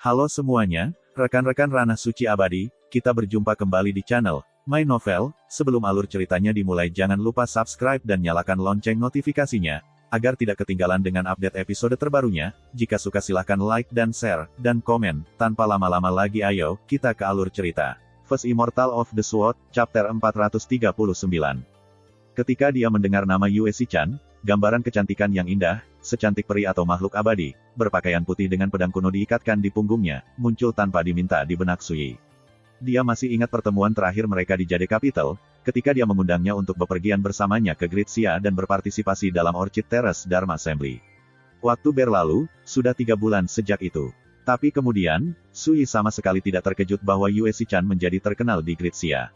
Halo semuanya, rekan-rekan Ranah Suci Abadi, kita berjumpa kembali di channel My Novel. Sebelum alur ceritanya dimulai, jangan lupa subscribe dan nyalakan lonceng notifikasinya, agar tidak ketinggalan dengan update episode terbarunya. Jika suka silahkan like dan share, dan komen. Tanpa lama-lama lagi ayo, kita ke alur cerita. First Immortal of the Sword, Chapter 439. Ketika dia mendengar nama Yue Shichan, gambaran kecantikan yang indah, secantik peri atau makhluk abadi, berpakaian putih dengan pedang kuno diikatkan di punggungnya, muncul tanpa diminta di benak Sui. Dia masih ingat pertemuan terakhir mereka di Jade Capital, ketika dia mengundangnya untuk bepergian bersamanya ke Great Xia dan berpartisipasi dalam Orchid Terrace Dharma Assembly. Waktu berlalu, sudah 3 bulan sejak itu. Tapi kemudian, Sui sama sekali tidak terkejut bahwa Yue Shichan menjadi terkenal di Great Xia.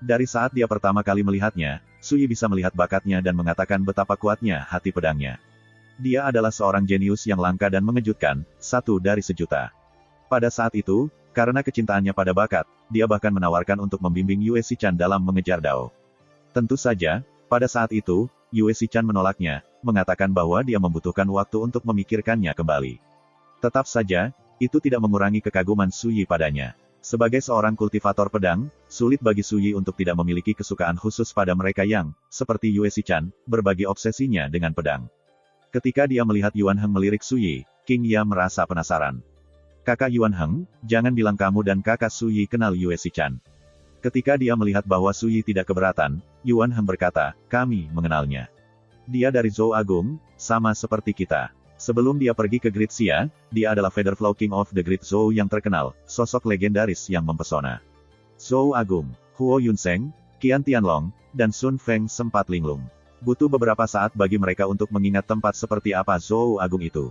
Dari saat dia pertama kali melihatnya, Sui bisa melihat bakatnya dan mengatakan betapa kuatnya hati pedangnya. Dia adalah seorang jenius yang langka dan mengejutkan, satu dari sejuta. Pada saat itu, karena kecintaannya pada bakat, dia bahkan menawarkan untuk membimbing Yue Shichan dalam mengejar Dao. Tentu saja, pada saat itu, Yue Shichan menolaknya, mengatakan bahwa dia membutuhkan waktu untuk memikirkannya kembali. Tetap saja, itu tidak mengurangi kekaguman Sui padanya. Sebagai seorang kultivator pedang, sulit bagi Sui untuk tidak memiliki kesukaan khusus pada mereka yang, seperti Yue Shichan, berbagi obsesinya dengan pedang. Ketika dia melihat Yuan Heng melirik Sui, King Ya merasa penasaran. Kakak Yuan Heng, jangan bilang kamu dan kakak Sui kenal Yue Shichan. Ketika dia melihat bahwa Sui tidak keberatan, Yuan Heng berkata, kami mengenalnya. Dia dari Zhou Agung, sama seperti kita. Sebelum dia pergi ke Great Xia, dia adalah Featherflow King of the Great Zhou yang terkenal, sosok legendaris yang mempesona. Zhou Agung, Huo Yunseng, Qian Tianlong, dan Sun Feng sempat linglung. Butuh beberapa saat bagi mereka untuk mengingat tempat seperti apa Zhou Agung itu.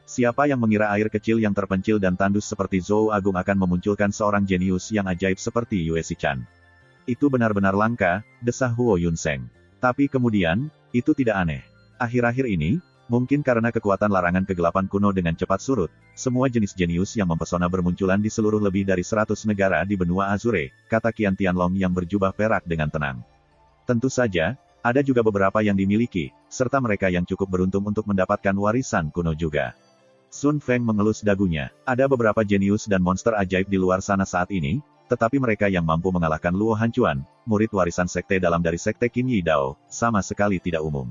Siapa yang mengira air kecil yang terpencil dan tandus seperti Zhou Agung akan memunculkan seorang jenius yang ajaib seperti Yue Shichan. Itu benar-benar langka, desah Huo Yunseng. Tapi kemudian, itu tidak aneh. Akhir-akhir ini, mungkin karena kekuatan larangan kegelapan kuno dengan cepat surut, semua jenis jenius yang mempesona bermunculan di seluruh lebih dari 100 negara di benua Azure, kata Qian Tianlong yang berjubah perak dengan tenang. Tentu saja, ada juga beberapa yang dimiliki, serta mereka yang cukup beruntung untuk mendapatkan warisan kuno juga. Sun Feng mengelus dagunya. Ada beberapa jenius dan monster ajaib di luar sana saat ini, tetapi mereka yang mampu mengalahkan Luo Hancuan, murid warisan sekte dalam dari sekte Qin Yi Dao, sama sekali tidak umum.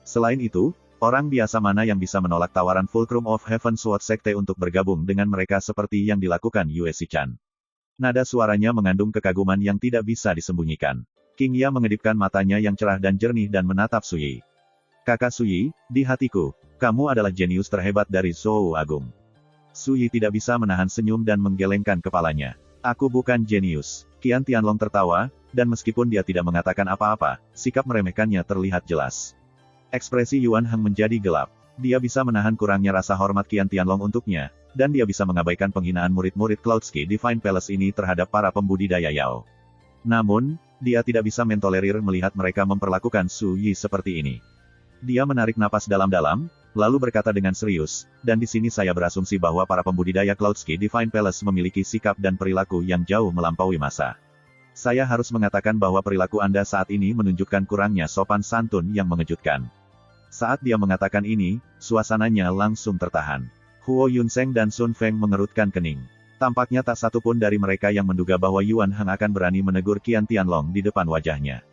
Selain itu, orang biasa mana yang bisa menolak tawaran Fulcrum of Heaven Sword Sekte untuk bergabung dengan mereka seperti yang dilakukan Yue Shichan? Nada suaranya mengandung kekaguman yang tidak bisa disembunyikan. King Ya mengedipkan matanya yang cerah dan jernih dan menatap Sui. Kakak Sui, di hatiku, kamu adalah jenius terhebat dari Zhou Agung. Sui tidak bisa menahan senyum dan menggelengkan kepalanya. Aku bukan jenius. Qian Tianlong tertawa, dan meskipun dia tidak mengatakan apa-apa, sikap meremehkannya terlihat jelas. Ekspresi Yuan Heng menjadi gelap. Dia bisa menahan kurangnya rasa hormat Qian Tianlong untuknya, dan dia bisa mengabaikan penghinaan murid-murid Cloudsky Divine Palace ini terhadap para pembudidaya Yao. Namun, dia tidak bisa mentolerir melihat mereka memperlakukan Su Yi seperti ini. Dia menarik napas dalam-dalam, lalu berkata dengan serius, dan di sini saya berasumsi bahwa para pembudidaya Cloudsky Divine Palace memiliki sikap dan perilaku yang jauh melampaui masa. Saya harus mengatakan bahwa perilaku Anda saat ini menunjukkan kurangnya sopan santun yang mengejutkan. Saat dia mengatakan ini, suasananya langsung tertahan. Huo Yunseng dan Sun Feng mengerutkan kening. Tampaknya tak satu pun dari mereka yang menduga bahwa Yuan Heng akan berani menegur Qian Tianlong di depan wajahnya.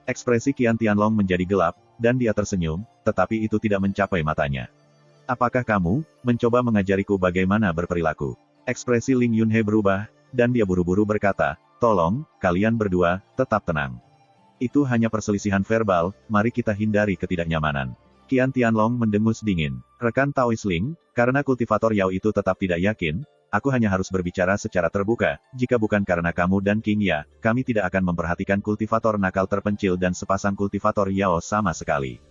Ekspresi Qian Tianlong menjadi gelap, dan dia tersenyum, tetapi itu tidak mencapai matanya. Apakah kamu mencoba mengajariku bagaimana berperilaku? Ekspresi Ling Yunhe berubah, dan dia buru-buru berkata, tolong, kalian berdua, tetap tenang. Itu hanya perselisihan verbal, mari kita hindari ketidaknyamanan. Qian Tianlong mendengus dingin. Rekan Taoist Ling, karena kultivator Yao itu tetap tidak yakin, aku hanya harus berbicara secara terbuka, jika bukan karena kamu dan King Ya, kami tidak akan memperhatikan kultivator nakal terpencil dan sepasang kultivator Yao sama sekali.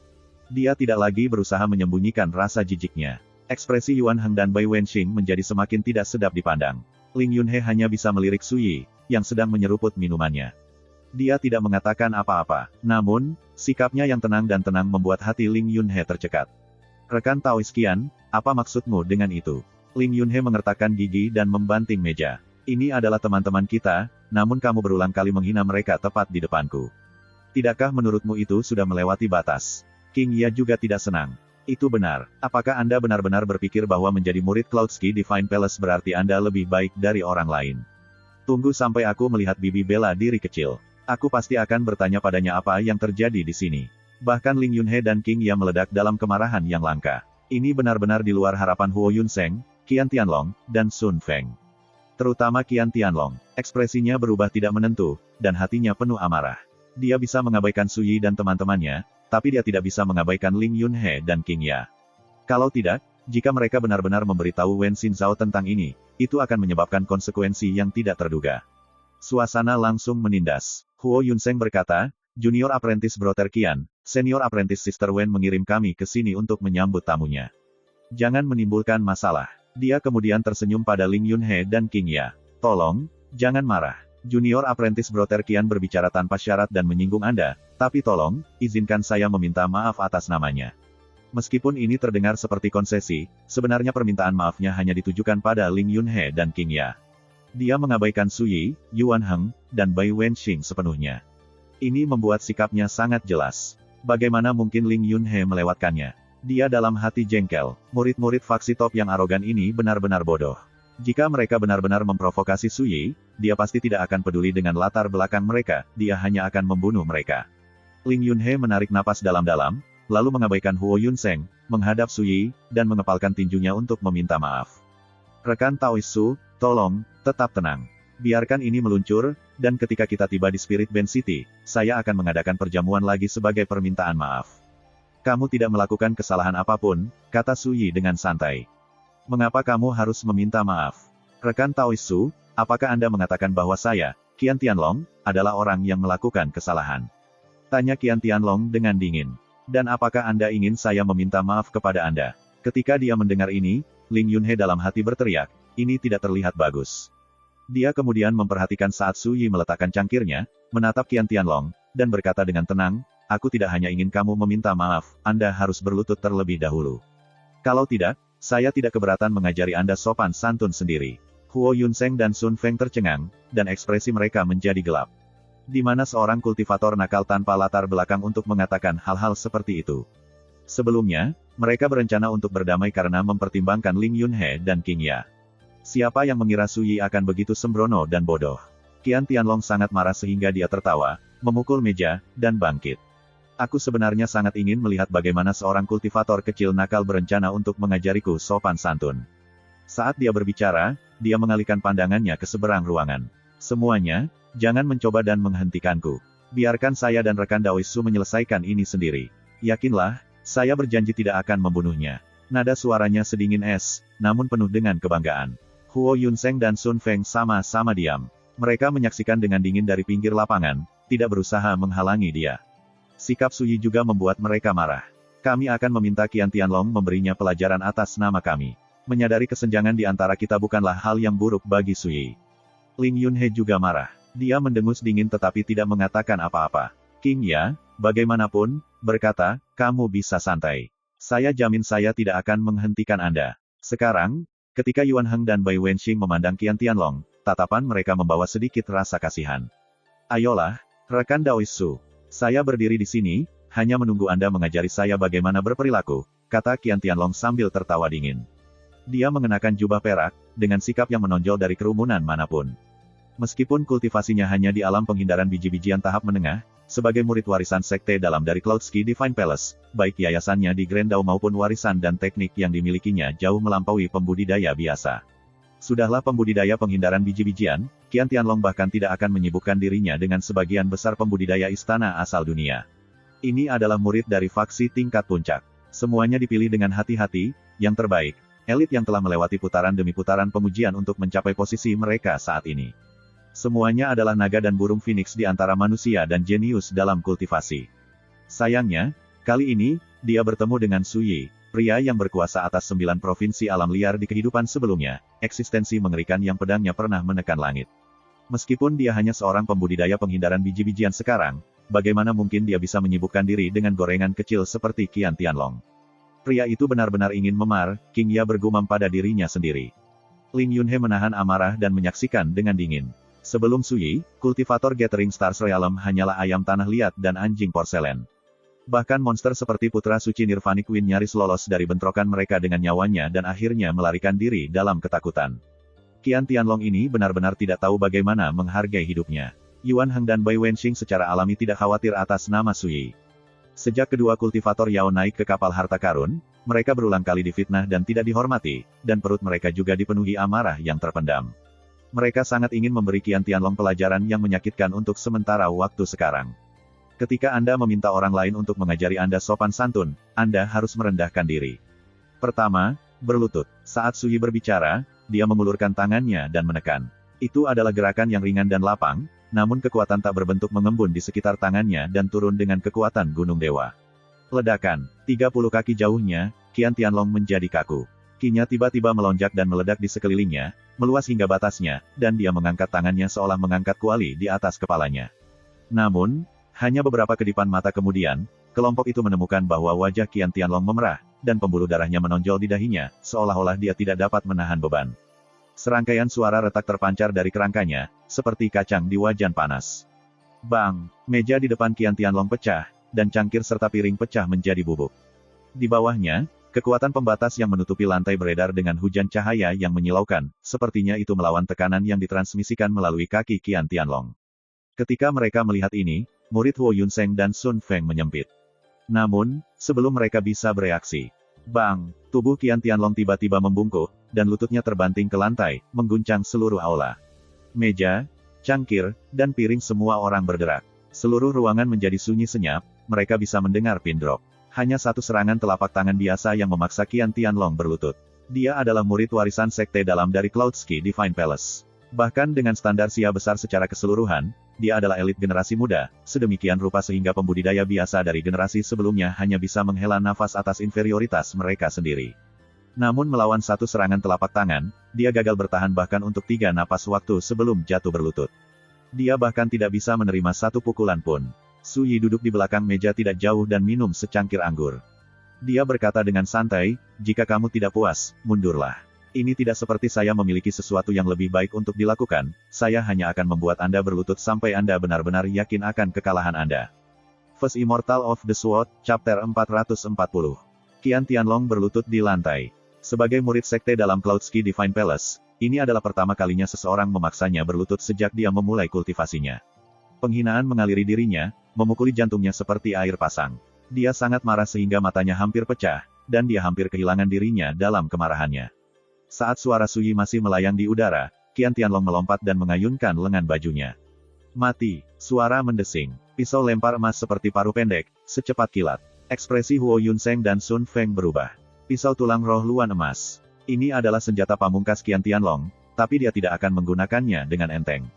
Dia tidak lagi berusaha menyembunyikan rasa jijiknya. Ekspresi Yuan Heng dan Bai Wenxing menjadi semakin tidak sedap dipandang. Ling Yunhe hanya bisa melirik Sui, yang sedang menyeruput minumannya. Dia tidak mengatakan apa-apa, namun, sikapnya yang tenang dan tenang membuat hati Ling Yunhe tercekat. Rekan Taoist Qian, apa maksudmu dengan itu? Ling Yunhe mengertakkan gigi dan membanting meja. Ini adalah teman-teman kita, namun kamu berulang kali menghina mereka tepat di depanku. Tidakkah menurutmu itu sudah melewati batas? King Ya juga tidak senang. Itu benar. Apakah Anda benar-benar berpikir bahwa menjadi murid Cloudski Divine Palace berarti Anda lebih baik dari orang lain? Tunggu sampai aku melihat Bibi bela diri kecil. Aku pasti akan bertanya padanya apa yang terjadi di sini. Bahkan Ling Yunhe dan King Ya meledak dalam kemarahan yang langka. Ini benar-benar di luar harapan Huo Yunseng, Qian Tianlong, dan Sun Feng. Terutama Qian Tianlong. Ekspresinya berubah tidak menentu, dan hatinya penuh amarah. Dia bisa mengabaikan Su Yi dan teman-temannya, tapi dia tidak bisa mengabaikan Ling Yunhe dan King Ya. Kalau tidak, jika mereka benar-benar memberitahu Wen Xingzhao tentang ini, itu akan menyebabkan konsekuensi yang tidak terduga. Suasana langsung menindas. Huo Yunseng berkata, Junior Apprentice Brother Qian, Senior Apprentice Sister Wen mengirim kami ke sini untuk menyambut tamunya. Jangan menimbulkan masalah. Dia kemudian tersenyum pada Ling Yunhe dan King Ya. Tolong, jangan marah. Junior Apprentice Brother Qian berbicara tanpa syarat dan menyinggung Anda, tapi tolong, izinkan saya meminta maaf atas namanya. Meskipun ini terdengar seperti konsesi, sebenarnya permintaan maafnya hanya ditujukan pada Ling Yunhe dan King Ya. Dia mengabaikan Su Yi, Yuan Heng, dan Bai Wenxing sepenuhnya. Ini membuat sikapnya sangat jelas. Bagaimana mungkin Ling Yunhe melewatkannya? Dia dalam hati jengkel. Murid-murid faksi top yang arogan ini benar-benar bodoh. Jika mereka benar-benar memprovokasi Su Yi, dia pasti tidak akan peduli dengan latar belakang mereka, dia hanya akan membunuh mereka. Ling Yunhe menarik napas dalam-dalam, lalu mengabaikan Huo Yunseng, menghadap Su Yi, dan mengepalkan tinjunya untuk meminta maaf. Rekan Taoisu, tolong, tetap tenang. Biarkan ini meluncur, dan ketika kita tiba di Spirit Bend City, saya akan mengadakan perjamuan lagi sebagai permintaan maaf. Kamu tidak melakukan kesalahan apapun, kata Su Yi dengan santai. Mengapa kamu harus meminta maaf? Rekan Taoisu, apakah Anda mengatakan bahwa saya, Qian Tianlong, adalah orang yang melakukan kesalahan? Tanya Qian Tianlong dengan dingin. Dan apakah Anda ingin saya meminta maaf kepada Anda? Ketika dia mendengar ini, Ling Yunhe dalam hati berteriak, ini tidak terlihat bagus. Dia kemudian memperhatikan saat Su Yi meletakkan cangkirnya, menatap Qian Tianlong, dan berkata dengan tenang, aku tidak hanya ingin kamu meminta maaf, Anda harus berlutut terlebih dahulu. Kalau tidak, saya tidak keberatan mengajari Anda sopan santun sendiri. Huo Yunseng dan Sun Feng tercengang, dan ekspresi mereka menjadi gelap. Di mana seorang kultivator nakal tanpa latar belakang untuk mengatakan hal-hal seperti itu. Sebelumnya, mereka berencana untuk berdamai karena mempertimbangkan Ling Yunhe dan King Ya. Siapa yang mengira Su Yi akan begitu sembrono dan bodoh? Qian Tianlong sangat marah sehingga dia tertawa, memukul meja, dan bangkit. Aku sebenarnya sangat ingin melihat bagaimana seorang kultivator kecil nakal berencana untuk mengajariku sopan santun. Saat dia berbicara, dia mengalihkan pandangannya ke seberang ruangan. Semuanya, jangan mencoba dan menghentikanku. Biarkan saya dan rekan Daoisu menyelesaikan ini sendiri. Yakinlah, saya berjanji tidak akan membunuhnya. Nada suaranya sedingin es, namun penuh dengan kebanggaan. Huo Yunseng dan Sun Feng sama-sama diam. Mereka menyaksikan dengan dingin dari pinggir lapangan, tidak berusaha menghalangi dia. Sikap Su Yi juga membuat mereka marah. Kami akan meminta Qian Tianlong memberinya pelajaran atas nama kami. Menyadari kesenjangan di antara kita bukanlah hal yang buruk bagi Su Yi. Ling Yunhe juga marah. Dia mendengus dingin tetapi tidak mengatakan apa-apa. King Ya, bagaimanapun, berkata, kamu bisa santai. Saya jamin saya tidak akan menghentikan Anda. Sekarang, ketika Yuan Heng dan Bai Wenxing memandang Qian Tianlong, tatapan mereka membawa sedikit rasa kasihan. Ayolah, rekan Daoisu. Saya berdiri di sini, hanya menunggu Anda mengajari saya bagaimana berperilaku, kata Qian Tianlong sambil tertawa dingin. Dia mengenakan jubah perak, dengan sikap yang menonjol dari kerumunan manapun. Meskipun kultivasinya hanya di alam penghindaran biji-bijian tahap menengah, sebagai murid warisan sekte dalam dari Cloudski Divine Palace, baik yayasannya di Grandau maupun warisan dan teknik yang dimilikinya jauh melampaui pembudidaya biasa. Sudahlah pembudidaya penghindaran biji-bijian, Qian Tianlong bahkan tidak akan menyibukkan dirinya dengan sebagian besar pembudidaya istana asal dunia. Ini adalah murid dari faksi tingkat puncak. Semuanya dipilih dengan hati-hati, yang terbaik, elit yang telah melewati putaran demi putaran pengujian untuk mencapai posisi mereka saat ini. Semuanya adalah naga dan burung phoenix di antara manusia dan jenius dalam kultivasi. Sayangnya, kali ini, dia bertemu dengan Su Yi, pria yang berkuasa atas 9 provinsi alam liar di kehidupan sebelumnya, eksistensi mengerikan yang pedangnya pernah menekan langit. Meskipun dia hanya seorang pembudidaya penghindaran biji-bijian sekarang, bagaimana mungkin dia bisa menyibukkan diri dengan gorengan kecil seperti Qian Tianlong? Pria itu benar-benar ingin memar, King Ya bergumam pada dirinya sendiri. Ling Yunhe menahan amarah dan menyaksikan dengan dingin. Sebelum Su Yi, kultivator Gathering Stars Realm hanyalah ayam tanah liat dan anjing porselen. Bahkan monster seperti Putra Suci Nirvana Queen nyaris lolos dari bentrokan mereka dengan nyawanya dan akhirnya melarikan diri dalam ketakutan. Qian Tianlong ini benar-benar tidak tahu bagaimana menghargai hidupnya. Yuan Heng dan Bai Wenxing secara alami tidak khawatir atas nama Su Yi. Sejak kedua kultivator Yao naik ke kapal harta karun, mereka berulang kali difitnah dan tidak dihormati, dan perut mereka juga dipenuhi amarah yang terpendam. Mereka sangat ingin memberi Qian Tianlong pelajaran yang menyakitkan untuk sementara waktu sekarang. Ketika Anda meminta orang lain untuk mengajari Anda sopan santun, Anda harus merendahkan diri. Pertama, berlutut. Saat Su Yi berbicara, dia mengulurkan tangannya dan menekan. Itu adalah gerakan yang ringan dan lapang, namun kekuatan tak berbentuk mengembun di sekitar tangannya dan turun dengan kekuatan gunung dewa. Ledakan. 30 kaki jauhnya, Qian Tianlong menjadi kaku. Ki-nya tiba-tiba melonjak dan meledak di sekelilingnya, meluas hingga batasnya, dan dia mengangkat tangannya seolah mengangkat kuali di atas kepalanya. Namun, hanya beberapa kedipan mata kemudian, kelompok itu menemukan bahwa wajah Qian Tianlong memerah, dan pembuluh darahnya menonjol di dahinya, seolah-olah dia tidak dapat menahan beban. Serangkaian suara retak terpancar dari kerangkanya, seperti kacang di wajan panas. Bang! Meja di depan Qian Tianlong pecah, dan cangkir serta piring pecah menjadi bubuk. Di bawahnya, kekuatan pembatas yang menutupi lantai beredar dengan hujan cahaya yang menyilaukan, sepertinya itu melawan tekanan yang ditransmisikan melalui kaki Qian Tianlong. Ketika mereka melihat ini, murid Huo Yunseng dan Sun Feng menyempit. Namun, sebelum mereka bisa bereaksi, bang! Tubuh Qian Tianlong tiba-tiba membungkuk, dan lututnya terbanting ke lantai, mengguncang seluruh aula. Meja, cangkir, dan piring semua orang bergerak. Seluruh ruangan menjadi sunyi senyap, mereka bisa mendengar pin drop. Hanya satu serangan telapak tangan biasa yang memaksa Qian Tianlong berlutut. Dia adalah murid warisan sekte dalam dari Cloudski Divine Palace. Bahkan dengan standar Xia besar secara keseluruhan, dia adalah elit generasi muda, sedemikian rupa sehingga pembudidaya biasa dari generasi sebelumnya hanya bisa menghela nafas atas inferioritas mereka sendiri. Namun melawan satu serangan telapak tangan, dia gagal bertahan bahkan untuk 3 napas waktu sebelum jatuh berlutut. Dia bahkan tidak bisa menerima satu pukulan pun. Su Yi duduk di belakang meja tidak jauh dan minum secangkir anggur. Dia berkata dengan santai, jika kamu tidak puas, mundurlah. Ini tidak seperti saya memiliki sesuatu yang lebih baik untuk dilakukan, saya hanya akan membuat Anda berlutut sampai Anda benar-benar yakin akan kekalahan Anda. First Immortal of the Sword, Chapter 440. Qian Tianlong berlutut di lantai. Sebagai murid sekte dalam Cloudski Divine Palace, ini adalah pertama kalinya seseorang memaksanya berlutut sejak dia memulai kultivasinya. Penghinaan mengaliri dirinya, memukuli jantungnya seperti air pasang. Dia sangat marah sehingga matanya hampir pecah, dan dia hampir kehilangan dirinya dalam kemarahannya. Saat suara Su Yi masih melayang di udara, Qian Tianlong melompat dan mengayunkan lengan bajunya. Mati! Suara mendesing. Pisau lempar emas seperti paruh pendek, secepat kilat. Ekspresi Huo Yunseng dan Sun Feng berubah. Pisau tulang roh luan emas. Ini adalah senjata pamungkas Qian Tianlong, tapi dia tidak akan menggunakannya dengan enteng.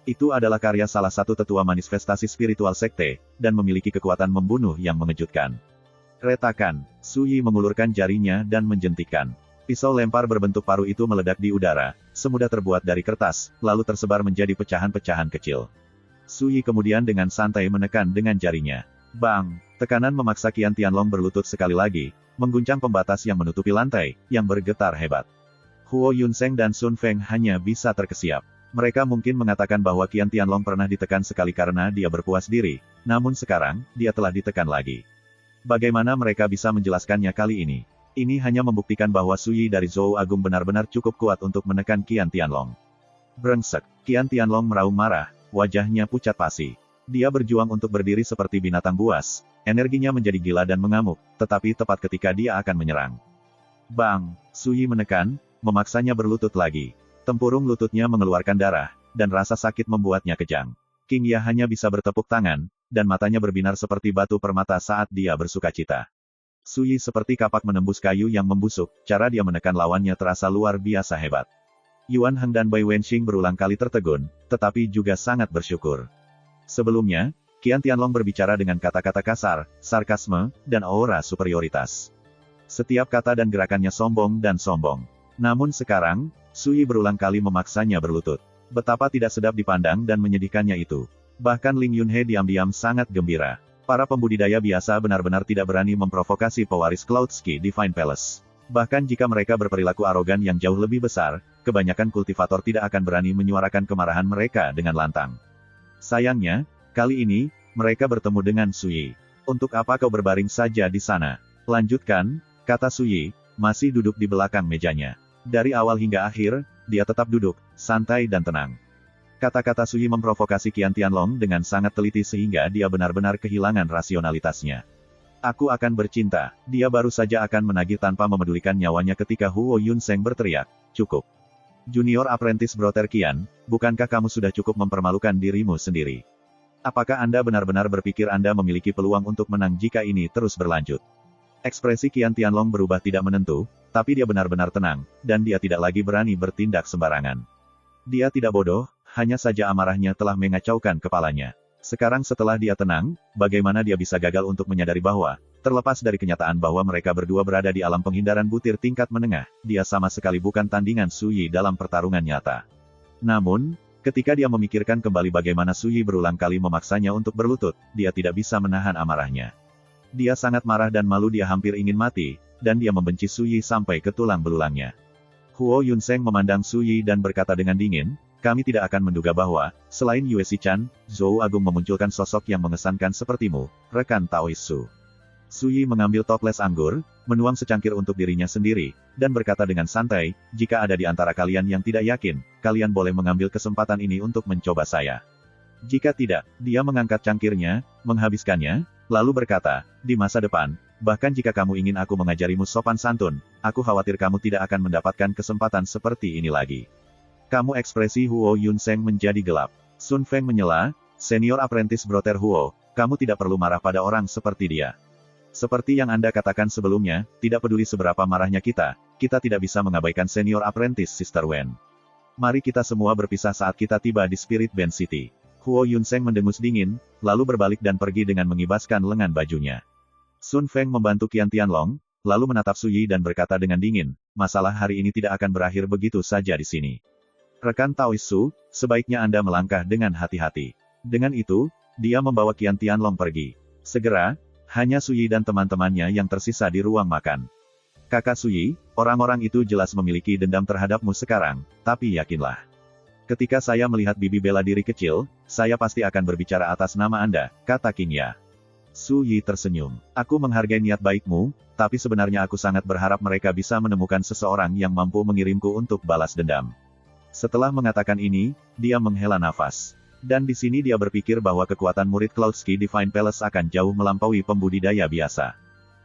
Itu adalah karya salah satu tetua manifestasi spiritual sekte, dan memiliki kekuatan membunuh yang mengejutkan. Retakan. Su Yi mengulurkan jarinya dan menjentikkan. Pisau lempar berbentuk paruh itu meledak di udara, semudah terbuat dari kertas, lalu tersebar menjadi pecahan-pecahan kecil. Su Yi kemudian dengan santai menekan dengan jarinya. Bang! Tekanan memaksa Qian Tianlong berlutut sekali lagi, mengguncang pembatas yang menutupi lantai, yang bergetar hebat. Huo Yunseng dan Sun Feng hanya bisa terkesiap. Mereka mungkin mengatakan bahwa Qian Tianlong pernah ditekan sekali karena dia berpuas diri, namun sekarang, dia telah ditekan lagi. Bagaimana mereka bisa menjelaskannya kali ini? Ini hanya membuktikan bahwa Su Yi dari Zhou Agung benar-benar cukup kuat untuk menekan Qian Tianlong. Brengsek! Qian Tianlong meraung marah, wajahnya pucat pasi. Dia berjuang untuk berdiri seperti binatang buas, energinya menjadi gila dan mengamuk, tetapi tepat ketika dia akan menyerang. Bang! Su Yi menekan, memaksanya berlutut lagi. Tempurung lututnya mengeluarkan darah, dan rasa sakit membuatnya kejang. King Ya hanya bisa bertepuk tangan, dan matanya berbinar seperti batu permata saat dia bersukacita. Su Yi seperti kapak menembus kayu yang membusuk, cara dia menekan lawannya terasa luar biasa hebat. Yuan Heng dan Bai Wenxing berulang kali tertegun, tetapi juga sangat bersyukur. Sebelumnya, Qian Tianlong berbicara dengan kata-kata kasar, sarkasme, dan aura superioritas. Setiap kata dan gerakannya sombong dan sombong. Namun sekarang, Su Yi berulang kali memaksanya berlutut. Betapa tidak sedap dipandang dan menyedihkannya itu. Bahkan Ling Yunhe diam-diam sangat gembira. Para pembudidaya biasa benar-benar tidak berani memprovokasi pewaris Cloudski Divine Palace. Bahkan jika mereka berperilaku arogan yang jauh lebih besar, kebanyakan kultivator tidak akan berani menyuarakan kemarahan mereka dengan lantang. Sayangnya, kali ini, mereka bertemu dengan Su Yi. Untuk apa kau berbaring saja di sana? Lanjutkan, kata Suyi, masih duduk di belakang mejanya. Dari awal hingga akhir, dia tetap duduk, santai dan tenang. Kata-kata Suyi memprovokasi Qian Tianlong dengan sangat teliti sehingga dia benar-benar kehilangan rasionalitasnya. Aku akan bercinta. Dia baru saja akan menagih tanpa memedulikan nyawanya ketika Huo Yunseng berteriak, cukup. Junior Apprentice Brother Qian, bukankah kamu sudah cukup mempermalukan dirimu sendiri? Apakah Anda benar-benar berpikir Anda memiliki peluang untuk menang jika ini terus berlanjut? Ekspresi Qian Tianlong berubah tidak menentu, tapi dia benar-benar tenang, dan dia tidak lagi berani bertindak sembarangan. Dia tidak bodoh, hanya saja amarahnya telah mengacaukan kepalanya. Sekarang setelah dia tenang, bagaimana dia bisa gagal untuk menyadari bahwa, terlepas dari kenyataan bahwa mereka berdua berada di alam penghindaran butir tingkat menengah, dia sama sekali bukan tandingan Suyi dalam pertarungan nyata. Namun, ketika dia memikirkan kembali bagaimana Suyi berulang kali memaksanya untuk berlutut, dia tidak bisa menahan amarahnya. Dia sangat marah dan malu, dia hampir ingin mati, dan dia membenci Suyi sampai ke tulang belulangnya. Huo Yunseng memandang Suyi dan berkata dengan dingin, kami tidak akan menduga bahwa, selain Yue Xichan, Zhou Agung memunculkan sosok yang mengesankan sepertimu, rekan Taoisu. Suyi mengambil toples anggur, menuang secangkir untuk dirinya sendiri, dan berkata dengan santai, jika ada di antara kalian yang tidak yakin, kalian boleh mengambil kesempatan ini untuk mencoba saya. Jika tidak, dia mengangkat cangkirnya, menghabiskannya, lalu berkata, di masa depan, bahkan jika kamu ingin aku mengajarimu sopan santun, aku khawatir kamu tidak akan mendapatkan kesempatan seperti ini lagi. Kamu ekspresi Huo Yunseng menjadi gelap. Sun Feng menyela, Senior Apprentice Brother Huo, kamu tidak perlu marah pada orang seperti dia. Seperti yang Anda katakan sebelumnya, tidak peduli seberapa marahnya kita tidak bisa mengabaikan Senior Apprentice Sister Wen. Mari kita semua berpisah saat kita tiba di Spirit Band City. Huo Yunseng mendengus dingin, lalu berbalik dan pergi dengan mengibaskan lengan bajunya. Sun Feng membantu Qian Tianlong, lalu menatap Suyi dan berkata dengan dingin, masalah hari ini tidak akan berakhir begitu saja di sini. Rekan Taoisu, sebaiknya Anda melangkah dengan hati-hati. Dengan itu, dia membawa Qian Tianlong pergi. Segera, hanya Suyi dan teman-temannya yang tersisa di ruang makan. Kakak Suyi, orang-orang itu jelas memiliki dendam terhadapmu sekarang, tapi yakinlah. Ketika saya melihat bibi bela diri kecil, saya pasti akan berbicara atas nama Anda, kata King Ya. Suyi tersenyum. Aku menghargai niat baikmu, tapi sebenarnya aku sangat berharap mereka bisa menemukan seseorang yang mampu mengirimku untuk balas dendam. Setelah mengatakan ini, dia menghela nafas. Dan di sini dia berpikir bahwa kekuatan murid Cloudski Divine Palace akan jauh melampaui pembudidaya biasa.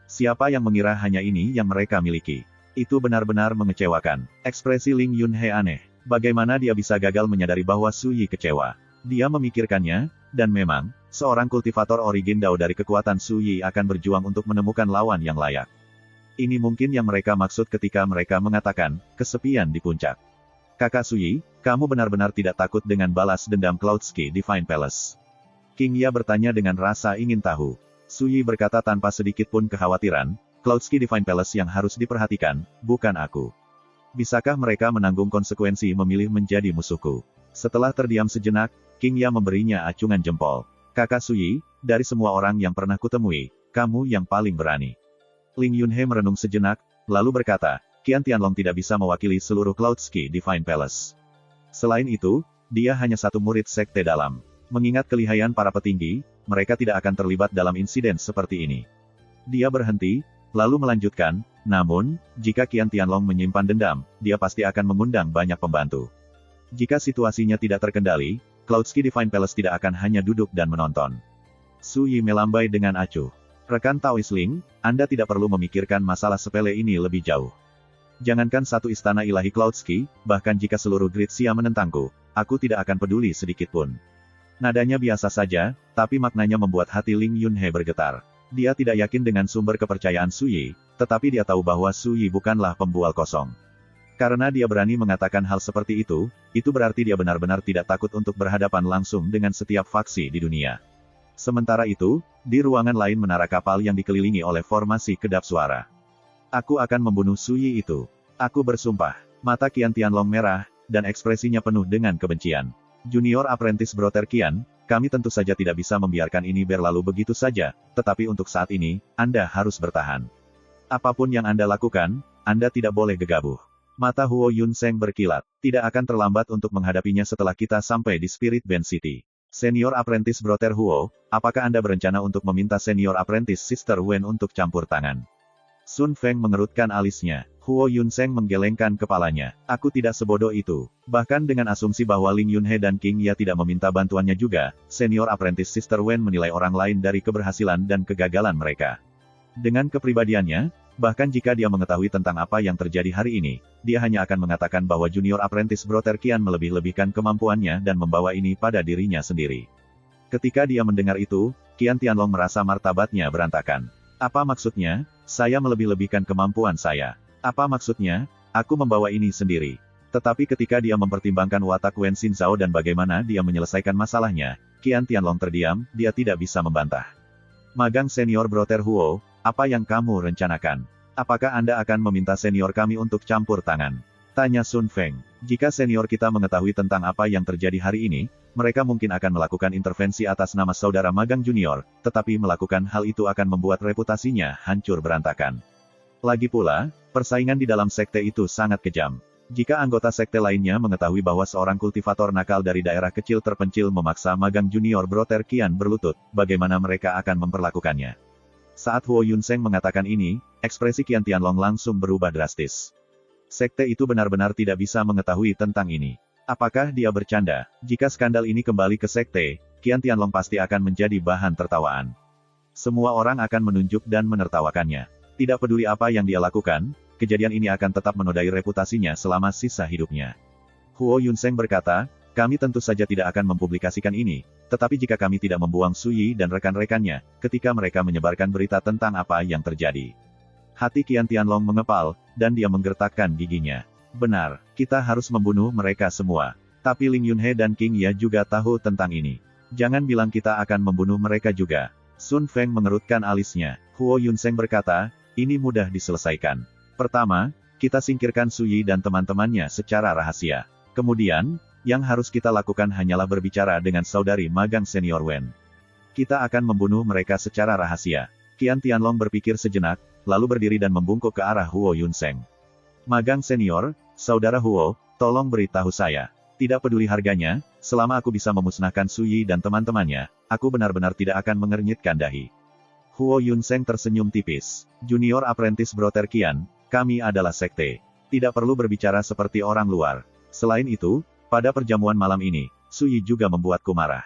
Siapa yang mengira hanya ini yang mereka miliki? Itu benar-benar mengecewakan. Ekspresi Ling Yunhe aneh. Bagaimana dia bisa gagal menyadari bahwa Suyi kecewa? Dia memikirkannya, dan memang, seorang kultivator origin Dao dari kekuatan Suyi akan berjuang untuk menemukan lawan yang layak. Ini mungkin yang mereka maksud ketika mereka mengatakan, kesepian di puncak. Kakak Suyi, kamu benar-benar tidak takut dengan balas dendam Cloudski Divine Palace? King Ya bertanya dengan rasa ingin tahu. Suyi berkata tanpa sedikit pun kekhawatiran, Cloudski Divine Palace yang harus diperhatikan, bukan aku. Bisakah mereka menanggung konsekuensi memilih menjadi musuhku? Setelah terdiam sejenak, King Ya memberinya acungan jempol. Kakak Suyi, dari semua orang yang pernah kutemui, kamu yang paling berani. Ling Yunhe merenung sejenak, lalu berkata, Qian Tianlong tidak bisa mewakili seluruh Cloudski Divine Palace. Selain itu, dia hanya satu murid sekte dalam. Mengingat kelihayan para petinggi, mereka tidak akan terlibat dalam insiden seperti ini. Dia berhenti, lalu melanjutkan, namun, jika Qian Tianlong menyimpan dendam, dia pasti akan mengundang banyak pembantu. Jika situasinya tidak terkendali, Cloudski Divine Palace tidak akan hanya duduk dan menonton. Suyi melambai dengan acuh. Rekan Taoisling, Anda tidak perlu memikirkan masalah sepele ini lebih jauh. Jangankan satu istana ilahi Cloudski, bahkan jika seluruh Grid Xia menentangku, aku tidak akan peduli sedikitpun. Nadanya biasa saja, tapi maknanya membuat hati Ling Yunhe bergetar. Dia tidak yakin dengan sumber kepercayaan Suyi, tetapi dia tahu bahwa Suyi bukanlah pembual kosong. Karena dia berani mengatakan hal seperti itu berarti dia benar-benar tidak takut untuk berhadapan langsung dengan setiap faksi di dunia. Sementara itu, di ruangan lain menara kapal yang dikelilingi oleh formasi kedap suara. Aku akan membunuh Suyi itu. Aku bersumpah. Mata Qian Tianlong merah, dan ekspresinya penuh dengan kebencian. Junior Apprentice Brother Qian, kami tentu saja tidak bisa membiarkan ini berlalu begitu saja, tetapi untuk saat ini, Anda harus bertahan. Apapun yang Anda lakukan, Anda tidak boleh gegabah. Mata Huo Yunseng berkilat. Tidak akan terlambat untuk menghadapinya setelah kita sampai di Spirit Band City. Senior Apprentice Brother Huo, apakah Anda berencana untuk meminta Senior Apprentice Sister Wen untuk campur tangan? Sun Feng mengerutkan alisnya. Huo Yunseng menggelengkan kepalanya. Aku tidak sebodoh itu. Bahkan dengan asumsi bahwa Ling Yunhe dan King Ya tidak meminta bantuannya juga, Senior Apprentice Sister Wen menilai orang lain dari keberhasilan dan kegagalan mereka. Dengan kepribadiannya, bahkan jika dia mengetahui tentang apa yang terjadi hari ini, dia hanya akan mengatakan bahwa Junior Apprentice Brother Qian melebih-lebihkan kemampuannya dan membawa ini pada dirinya sendiri. Ketika dia mendengar itu, Qian Tianlong merasa martabatnya berantakan. Apa maksudnya? Saya melebih-lebihkan kemampuan saya. Apa maksudnya? Aku membawa ini sendiri. Tetapi ketika dia mempertimbangkan watak Wen Xinzhao dan bagaimana dia menyelesaikan masalahnya, Qian Tianlong terdiam, dia tidak bisa membantah. Magang Senior Brother Huo, apa yang kamu rencanakan? Apakah Anda akan meminta senior kami untuk campur tangan? Tanya Sun Feng. Jika senior kita mengetahui tentang apa yang terjadi hari ini, mereka mungkin akan melakukan intervensi atas nama saudara magang junior, tetapi melakukan hal itu akan membuat reputasinya hancur berantakan. Lagi pula, persaingan di dalam sekte itu sangat kejam. Jika anggota sekte lainnya mengetahui bahwa seorang kultivator nakal dari daerah kecil terpencil memaksa magang junior Brother Qian berlutut, bagaimana mereka akan memperlakukannya? Saat Huo Yunseng mengatakan ini, ekspresi Qian Tianlong langsung berubah drastis. Sekte itu benar-benar tidak bisa mengetahui tentang ini. Apakah dia bercanda? Jika skandal ini kembali ke sekte, Qian Tianlong pasti akan menjadi bahan tertawaan. Semua orang akan menunjuk dan menertawakannya. Tidak peduli apa yang dia lakukan, kejadian ini akan tetap menodai reputasinya selama sisa hidupnya. Huo Yunseng berkata, kami tentu saja tidak akan mempublikasikan ini, tetapi jika kami tidak membuang Su Yi dan rekan-rekannya, ketika mereka menyebarkan berita tentang apa yang terjadi. Hati Qian Tianlong mengepal, dan dia menggertakkan giginya. Benar, kita harus membunuh mereka semua. Tapi Ling Yunhe dan King Ya juga tahu tentang ini. Jangan bilang kita akan membunuh mereka juga. Sun Feng mengerutkan alisnya. Huo Yunseng berkata, ini mudah diselesaikan. Pertama, kita singkirkan Su Yi dan teman-temannya secara rahasia. Kemudian, yang harus kita lakukan hanyalah berbicara dengan saudari magang senior Wen. Kita akan membunuh mereka secara rahasia. Qian Tianlong berpikir sejenak, lalu berdiri dan membungkuk ke arah Huo Yunseng. Magang senior, saudara Huo, tolong beritahu saya. Tidak peduli harganya, selama aku bisa memusnahkan Su Yi dan teman-temannya, aku benar-benar tidak akan mengernyitkan dahi. Huo Yunseng tersenyum tipis. Junior Apprentice Brother Qian, kami adalah sekte. Tidak perlu berbicara seperti orang luar. Selain itu, pada perjamuan malam ini, Su Yi juga membuatku marah.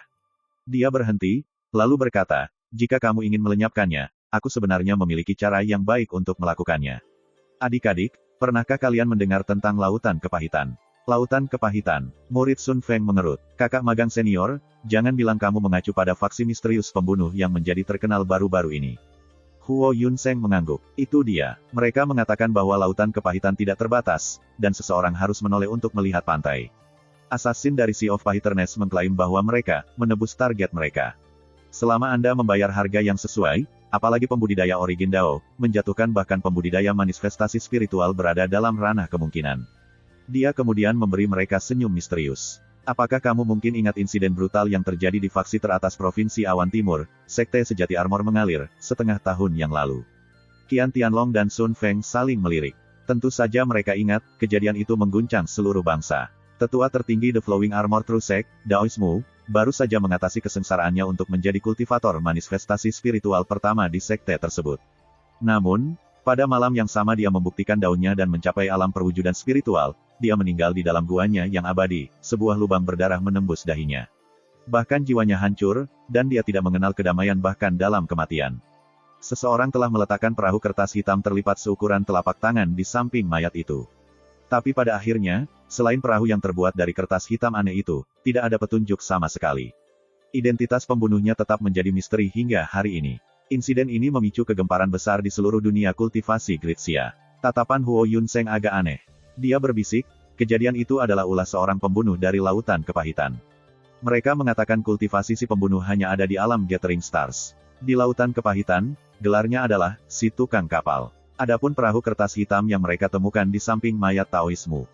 Dia berhenti, lalu berkata, jika kamu ingin melenyapkannya, aku sebenarnya memiliki cara yang baik untuk melakukannya. Adik-adik, pernahkah kalian mendengar tentang lautan kepahitan? Lautan kepahitan. Murid Sun Feng mengerut. Kakak magang senior, jangan bilang kamu mengacu pada faksi misterius pembunuh yang menjadi terkenal baru-baru ini. Huo Yunseng mengangguk. Itu dia. Mereka mengatakan bahwa lautan kepahitan tidak terbatas, dan seseorang harus menoleh untuk melihat pantai. Assassin dari Sea of Pahiterness mengklaim bahwa mereka menebus target mereka. Selama Anda membayar harga yang sesuai, apalagi pembudidaya Origin Dao, menjatuhkan bahkan pembudidaya manifestasi spiritual berada dalam ranah kemungkinan. Dia kemudian memberi mereka senyum misterius. Apakah kamu mungkin ingat insiden brutal yang terjadi di faksi teratas Provinsi Awan Timur, Sekte Sejati Armor Mengalir, setengah tahun yang lalu? Qian Tianlong dan Sun Feng saling melirik. Tentu saja mereka ingat, kejadian itu mengguncang seluruh bangsa. Tetua tertinggi The Flowing Armor True Sect, Daoismu, baru saja mengatasi kesengsaraannya untuk menjadi kultivator manifestasi spiritual pertama di sekte tersebut. Namun, pada malam yang sama dia membuktikan daunnya dan mencapai alam perwujudan spiritual, dia meninggal di dalam guanya yang abadi, sebuah lubang berdarah menembus dahinya. Bahkan jiwanya hancur, dan dia tidak mengenal kedamaian bahkan dalam kematian. Seseorang telah meletakkan perahu kertas hitam terlipat seukuran telapak tangan di samping mayat itu. Tapi pada akhirnya, selain perahu yang terbuat dari kertas hitam aneh itu, tidak ada petunjuk sama sekali. Identitas pembunuhnya tetap menjadi misteri hingga hari ini. Insiden ini memicu kegemparan besar di seluruh dunia kultivasi Gritsia. Tatapan Huo Yunseng agak aneh. Dia berbisik, kejadian itu adalah ulah seorang pembunuh dari lautan kepahitan. Mereka mengatakan kultivasi si pembunuh hanya ada di alam Gathering Stars. Di lautan kepahitan, gelarnya adalah si tukang kapal. Adapun perahu kertas hitam yang mereka temukan di samping mayat Taoismu,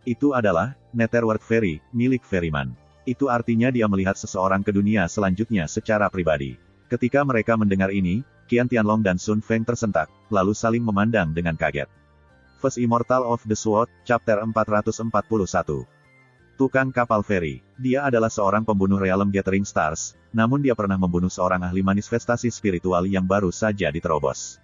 itu adalah Netherworld Ferry, milik Ferryman. Itu artinya dia melihat seseorang ke dunia selanjutnya secara pribadi. Ketika mereka mendengar ini, Qian Tianlong dan Sun Feng tersentak, lalu saling memandang dengan kaget. First Immortal of the Sword, Chapter 441. Tukang kapal feri. Dia adalah seorang pembunuh Realm Gathering Stars, namun dia pernah membunuh seorang ahli manifestasi spiritual yang baru saja diterobos.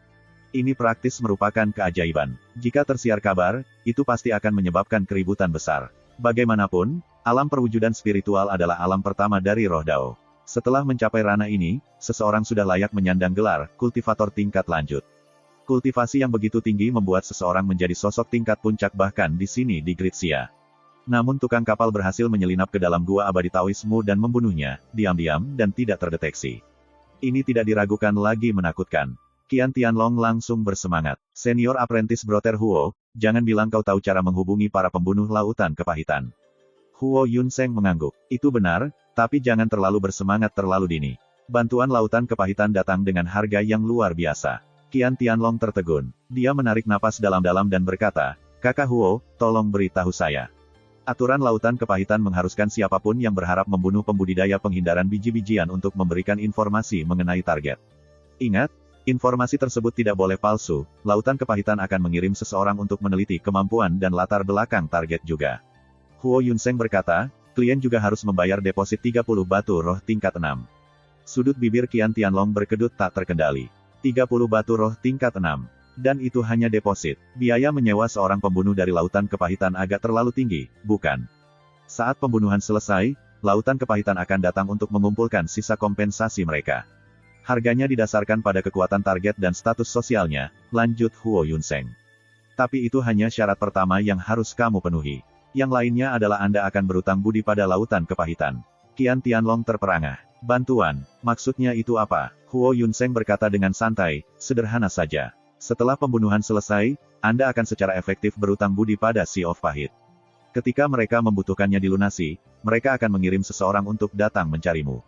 Ini praktis merupakan keajaiban. Jika tersiar kabar, itu pasti akan menyebabkan keributan besar. Bagaimanapun, alam perwujudan spiritual adalah alam pertama dari roh Dao. Setelah mencapai ranah ini, seseorang sudah layak menyandang gelar kultivator tingkat lanjut. Kultivasi yang begitu tinggi membuat seseorang menjadi sosok tingkat puncak bahkan di sini di Gritsia. Namun tukang kapal berhasil menyelinap ke dalam gua abadi Taoisme dan membunuhnya, diam-diam dan tidak terdeteksi. Ini tidak diragukan lagi menakutkan. Qian Tianlong langsung bersemangat. Senior Apprentice Brother Huo, jangan bilang kau tahu cara menghubungi para pembunuh lautan kepahitan. Huo Yunseng mengangguk. Itu benar, tapi jangan terlalu bersemangat terlalu dini. Bantuan lautan kepahitan datang dengan harga yang luar biasa. Qian Tianlong tertegun. Dia menarik napas dalam-dalam dan berkata, Kakak Huo, tolong beritahu saya. Aturan lautan kepahitan mengharuskan siapapun yang berharap membunuh pembudidaya penghindaran biji-bijian untuk memberikan informasi mengenai target. Ingat, informasi tersebut tidak boleh palsu. Lautan kepahitan akan mengirim seseorang untuk meneliti kemampuan dan latar belakang target juga. Huo Yunseng berkata, klien juga harus membayar deposit 30 batu roh tingkat 6. Sudut bibir Qian Tianlong berkedut tak terkendali. 30 batu roh tingkat 6. Dan itu hanya deposit. Biaya menyewa seorang pembunuh dari lautan kepahitan agak terlalu tinggi, bukan? Saat pembunuhan selesai, lautan kepahitan akan datang untuk mengumpulkan sisa kompensasi mereka. Harganya didasarkan pada kekuatan target dan status sosialnya, lanjut Huo Yunseng. Tapi itu hanya syarat pertama yang harus kamu penuhi. Yang lainnya adalah Anda akan berutang budi pada lautan kepahitan. Qian Tianlong terperangah. Bantuan, maksudnya itu apa? Huo Yunseng berkata dengan santai, sederhana saja. Setelah pembunuhan selesai, Anda akan secara efektif berutang budi pada Sea of Pahit. Ketika mereka membutuhkannya dilunasi, mereka akan mengirim seseorang untuk datang mencarimu.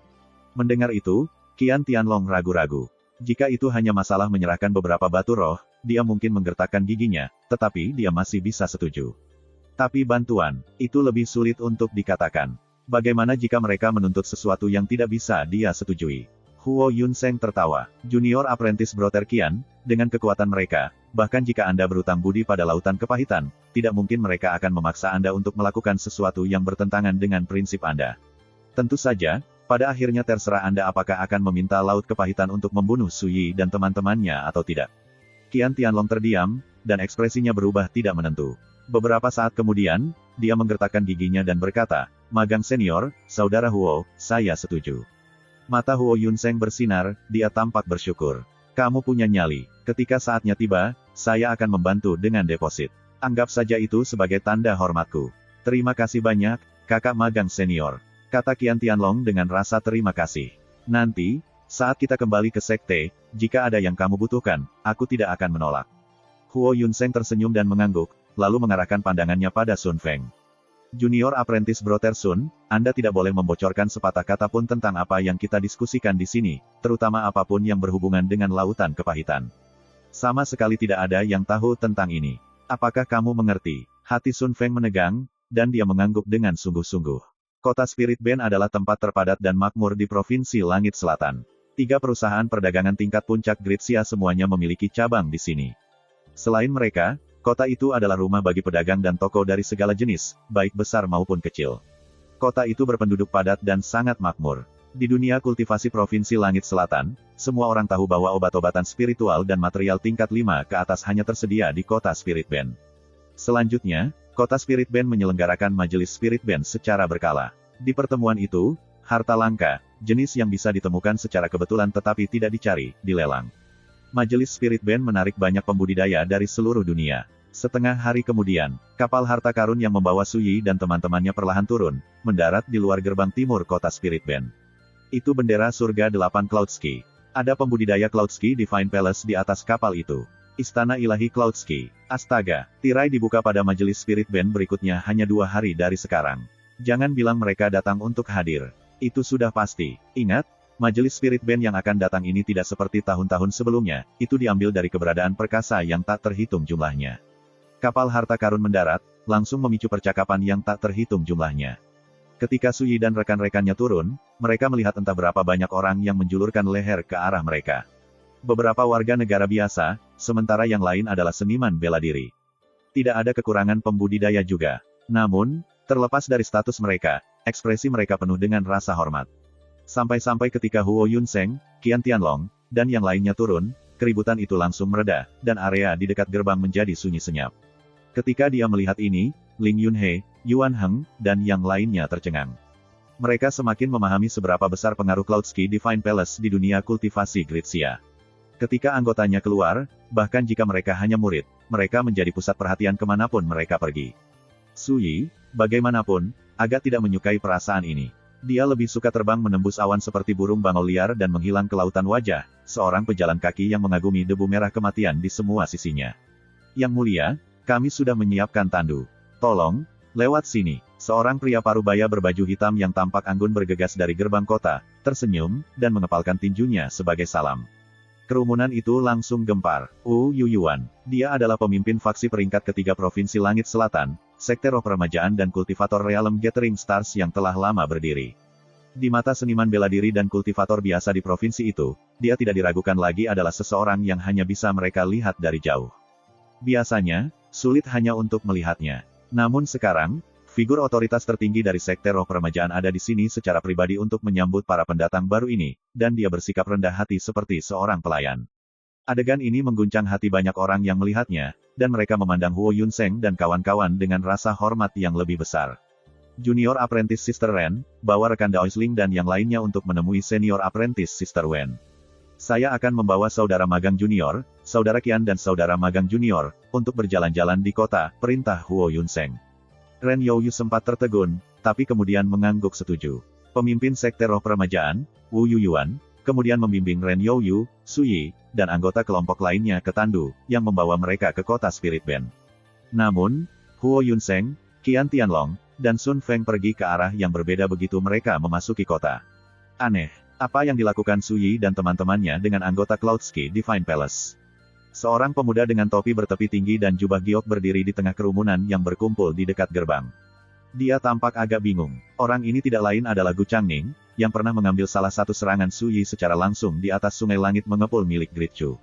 Mendengar itu, Qian Tianlong ragu-ragu. Jika itu hanya masalah menyerahkan beberapa batu roh, dia mungkin menggertakkan giginya, tetapi dia masih bisa setuju. Tapi bantuan, itu lebih sulit untuk dikatakan. Bagaimana jika mereka menuntut sesuatu yang tidak bisa dia setujui? Huo Yunseng tertawa. Junior Apprentice Brother Qian, dengan kekuatan mereka, bahkan jika Anda berutang budi pada lautan kepahitan, tidak mungkin mereka akan memaksa Anda untuk melakukan sesuatu yang bertentangan dengan prinsip Anda. Tentu saja, pada akhirnya terserah Anda apakah akan meminta laut kepahitan untuk membunuh Su Yi dan teman-temannya atau tidak. Qian Tianlong terdiam, dan ekspresinya berubah tidak menentu. Beberapa saat kemudian, dia menggertakkan giginya dan berkata, Magang senior, saudara Huo, saya setuju. Mata Huo Yunseng bersinar, dia tampak bersyukur. Kamu punya nyali. Ketika saatnya tiba, saya akan membantu dengan deposit. Anggap saja itu sebagai tanda hormatku. Terima kasih banyak, kakak magang senior. Kata Qian Tianlong dengan rasa terima kasih. Nanti, saat kita kembali ke sekte, jika ada yang kamu butuhkan, aku tidak akan menolak. Huo Yunseng tersenyum dan mengangguk, lalu mengarahkan pandangannya pada Sun Feng. Junior Apprentice Brother Sun, Anda tidak boleh membocorkan sepatah kata pun tentang apa yang kita diskusikan di sini, terutama apapun yang berhubungan dengan lautan kepahitan. Sama sekali tidak ada yang tahu tentang ini. Apakah kamu mengerti? Hati Sun Feng menegang, dan dia mengangguk dengan sungguh-sungguh. Kota Spirit Band adalah tempat terpadat dan makmur di Provinsi Langit Selatan. 3 perusahaan perdagangan tingkat puncak Gritsia semuanya memiliki cabang di sini. Selain mereka, kota itu adalah rumah bagi pedagang dan toko dari segala jenis, baik besar maupun kecil. Kota itu berpenduduk padat dan sangat makmur. Di dunia kultivasi Provinsi Langit Selatan, semua orang tahu bahwa obat-obatan spiritual dan material tingkat 5 ke atas hanya tersedia di kota Spirit Band. Selanjutnya, kota Spirit Band menyelenggarakan majelis Spirit Band secara berkala. Di pertemuan itu, harta langka, jenis yang bisa ditemukan secara kebetulan tetapi tidak dicari, dilelang. Majelis Spirit Band menarik banyak pembudidaya dari seluruh dunia. Setengah hari kemudian, kapal harta karun yang membawa Su Yi dan teman-temannya perlahan turun, mendarat di luar gerbang timur kota Spirit Band. Itu bendera surga 8 Cloudski. Ada pembudidaya Cloudski Divine Palace di atas kapal itu. Istana Ilahi Cloudski. Astaga, tirai dibuka pada majelis Spirit Band berikutnya hanya 2 hari dari sekarang. Jangan bilang mereka datang untuk hadir. Itu sudah pasti. Ingat, majelis Spirit Band yang akan datang ini tidak seperti tahun-tahun sebelumnya, itu diambil dari keberadaan perkasa yang tak terhitung jumlahnya. Kapal harta karun mendarat, langsung memicu percakapan yang tak terhitung jumlahnya. Ketika Su Yi dan rekan-rekannya turun, mereka melihat entah berapa banyak orang yang menjulurkan leher ke arah mereka. Beberapa warga negara biasa, sementara yang lain adalah seniman bela diri. Tidak ada kekurangan pembudidaya juga. Namun, Terlepas dari status mereka, ekspresi mereka penuh dengan rasa hormat. Sampai-sampai ketika Huo Yunseng, Qian Tianlong, dan yang lainnya turun, keributan itu langsung mereda, dan area di dekat gerbang menjadi sunyi senyap. Ketika dia melihat ini, Ling Yunhe, Yuan Heng, dan yang lainnya tercengang. Mereka semakin memahami seberapa besar pengaruh Cloudski Divine Palace di dunia kultivasi Gritsia. Ketika anggotanya keluar, bahkan jika mereka hanya murid, mereka menjadi pusat perhatian kemanapun mereka pergi. Su Yi, bagaimanapun, agak tidak menyukai perasaan ini. Dia lebih suka terbang menembus awan seperti burung bangau liar dan menghilang ke lautan wajah, seorang pejalan kaki yang mengagumi debu merah kematian di semua sisinya. Yang mulia, kami sudah menyiapkan tandu. Tolong, lewat sini. Seorang pria parubaya berbaju hitam yang tampak anggun bergegas dari gerbang kota, tersenyum, dan mengepalkan tinjunya sebagai salam. Kerumunan itu langsung gempar. Wu Yuyuan. Dia adalah pemimpin faksi peringkat ketiga Provinsi Langit Selatan, Sekte Roh Permajaan dan kultivator Realm Gathering Stars yang telah lama berdiri. Di mata seniman bela diri dan kultivator biasa di provinsi itu, dia tidak diragukan lagi adalah seseorang yang hanya bisa mereka lihat dari jauh. Biasanya, sulit hanya untuk melihatnya. Namun sekarang, figur otoritas tertinggi dari Sekte Roh Permajaan ada di sini secara pribadi untuk menyambut para pendatang baru ini, dan dia bersikap rendah hati seperti seorang pelayan. Adegan ini mengguncang hati banyak orang yang melihatnya, dan mereka memandang Huo Yunseng dan kawan-kawan dengan rasa hormat yang lebih besar. Junior Apprentice Sister Ren, bawa rekan Daoisling dan yang lainnya untuk menemui Senior Apprentice Sister Wen. Saya akan membawa Saudara Magang Junior, Saudara Qian dan Saudara Magang Junior, untuk berjalan-jalan di kota, perintah Huo Yunseng. Ren Youyu sempat tertegun, tapi kemudian mengangguk setuju. Pemimpin Sekte Roh Permajaan, Wu Yuyuan, kemudian membimbing Ren Youyu, Su Yi, dan anggota kelompok lainnya ke tandu, yang membawa mereka ke kota Spirit Band. Namun, Huo Yunseng, Qian Tianlong, dan Sun Feng pergi ke arah yang berbeda begitu mereka memasuki kota. Aneh, apa yang dilakukan Su Yi dan teman-temannya dengan anggota Cloudski Divine Palace? Seorang pemuda dengan topi bertepi tinggi dan jubah giok berdiri di tengah kerumunan yang berkumpul di dekat gerbang. Dia tampak agak bingung. Orang ini tidak lain adalah Gu Changning, yang pernah mengambil salah satu serangan Su Yi secara langsung di atas sungai langit mengepul milik Gritchu.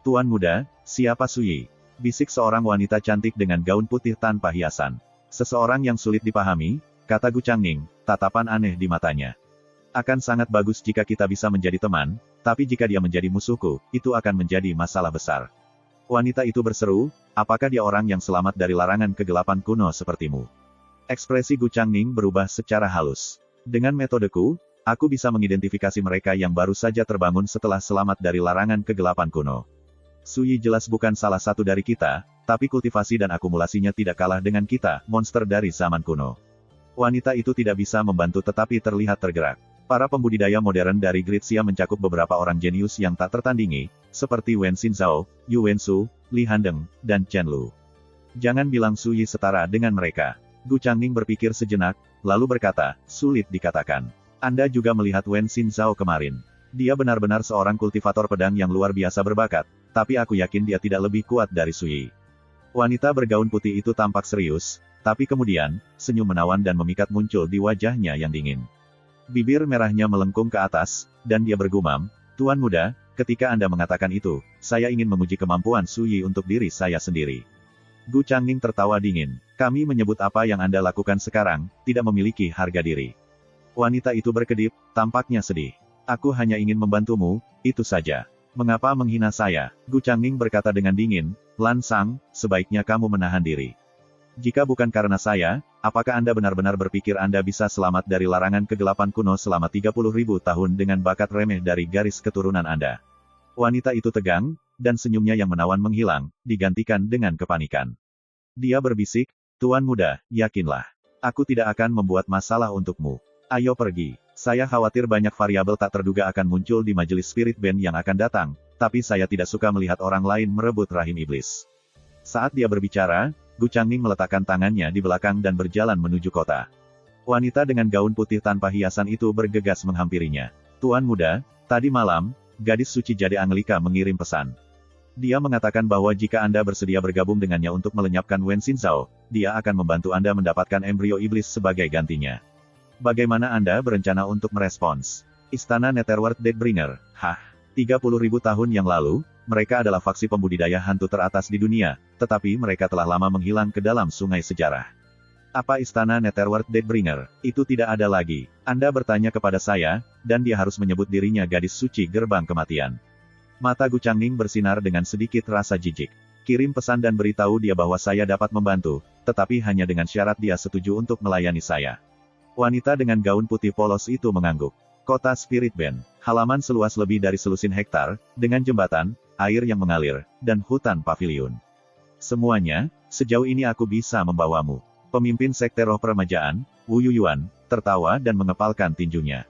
Tuan muda, siapa Su Yi? Bisik seorang wanita cantik dengan gaun putih tanpa hiasan. Seseorang yang sulit dipahami, kata Gu Changning, tatapan aneh di matanya. Akan sangat bagus jika kita bisa menjadi teman, tapi jika dia menjadi musuhku, itu akan menjadi masalah besar. Wanita itu berseru, apakah dia orang yang selamat dari larangan kegelapan kuno sepertimu? Ekspresi Gu Changning berubah secara halus. Dengan metodeku, aku bisa mengidentifikasi mereka yang baru saja terbangun setelah selamat dari larangan kegelapan kuno. Su Yi jelas bukan salah satu dari kita, tapi kultivasi dan akumulasinya tidak kalah dengan kita, monster dari zaman kuno. Wanita itu tidak bisa membantu tetapi terlihat tergerak. Para pembudidaya modern dari Gritsia mencakup beberapa orang jenius yang tak tertandingi, seperti Wen Xinzhao, Yu Wensu, Li Handeng, dan Chen Lu. Jangan bilang Su Yi setara dengan mereka. Gu Changning berpikir sejenak, lalu berkata, sulit dikatakan. Anda juga melihat Wen Xinzhao kemarin. Dia benar-benar seorang kultivator pedang yang luar biasa berbakat, tapi aku yakin dia tidak lebih kuat dari Su Yi. Wanita bergaun putih itu tampak serius, tapi kemudian, senyum menawan dan memikat muncul di wajahnya yang dingin. Bibir merahnya melengkung ke atas, dan dia bergumam, Tuan muda, ketika Anda mengatakan itu, saya ingin menguji kemampuan Su Yi untuk diri saya sendiri. Gu Changning tertawa dingin. Kami menyebut apa yang Anda lakukan sekarang, tidak memiliki harga diri. Wanita itu berkedip, tampaknya sedih. Aku hanya ingin membantumu, itu saja. Mengapa menghina saya? Gu Changning berkata dengan dingin, Lan Sang, sebaiknya kamu menahan diri. Jika bukan karena saya, apakah Anda benar-benar berpikir Anda bisa selamat dari larangan kegelapan kuno selama 30.000 tahun dengan bakat remeh dari garis keturunan Anda? Wanita itu tegang, dan senyumnya yang menawan menghilang, digantikan dengan kepanikan. Dia berbisik, Tuan muda, yakinlah. Aku tidak akan membuat masalah untukmu. Ayo pergi. Saya khawatir banyak variabel tak terduga akan muncul di majelis Spirit Band yang akan datang, tapi saya tidak suka melihat orang lain merebut rahim iblis. Saat dia berbicara, Gu Changning meletakkan tangannya di belakang dan berjalan menuju kota. Wanita dengan gaun putih tanpa hiasan itu bergegas menghampirinya. Tuan muda, tadi malam, gadis suci Jade Anglika mengirim pesan. Dia mengatakan bahwa jika Anda bersedia bergabung dengannya untuk melenyapkan Wen Xinzhao, dia akan membantu Anda mendapatkan embrio iblis sebagai gantinya. Bagaimana Anda berencana untuk merespons? Istana Netherworld Deathbringer, 30.000 tahun yang lalu, mereka adalah faksi pembudidaya hantu teratas di dunia, tetapi mereka telah lama menghilang ke dalam sungai sejarah. Apa istana Netherworld Deathbringer? Itu tidak ada lagi. Anda bertanya kepada saya, dan dia harus menyebut dirinya gadis suci gerbang kematian. Mata Gu Changning bersinar dengan sedikit rasa jijik. Kirim pesan dan beritahu dia bahwa saya dapat membantu, tetapi hanya dengan syarat dia setuju untuk melayani saya. Wanita dengan gaun putih polos itu mengangguk. Kota Spirit Bend, halaman seluas lebih dari selusin hektar, dengan jembatan, air yang mengalir, dan hutan paviliun. Semuanya, sejauh ini aku bisa membawamu. Pemimpin Sekte Roh Peremajaan, Wu Yuyuan, tertawa dan mengepalkan tinjunya.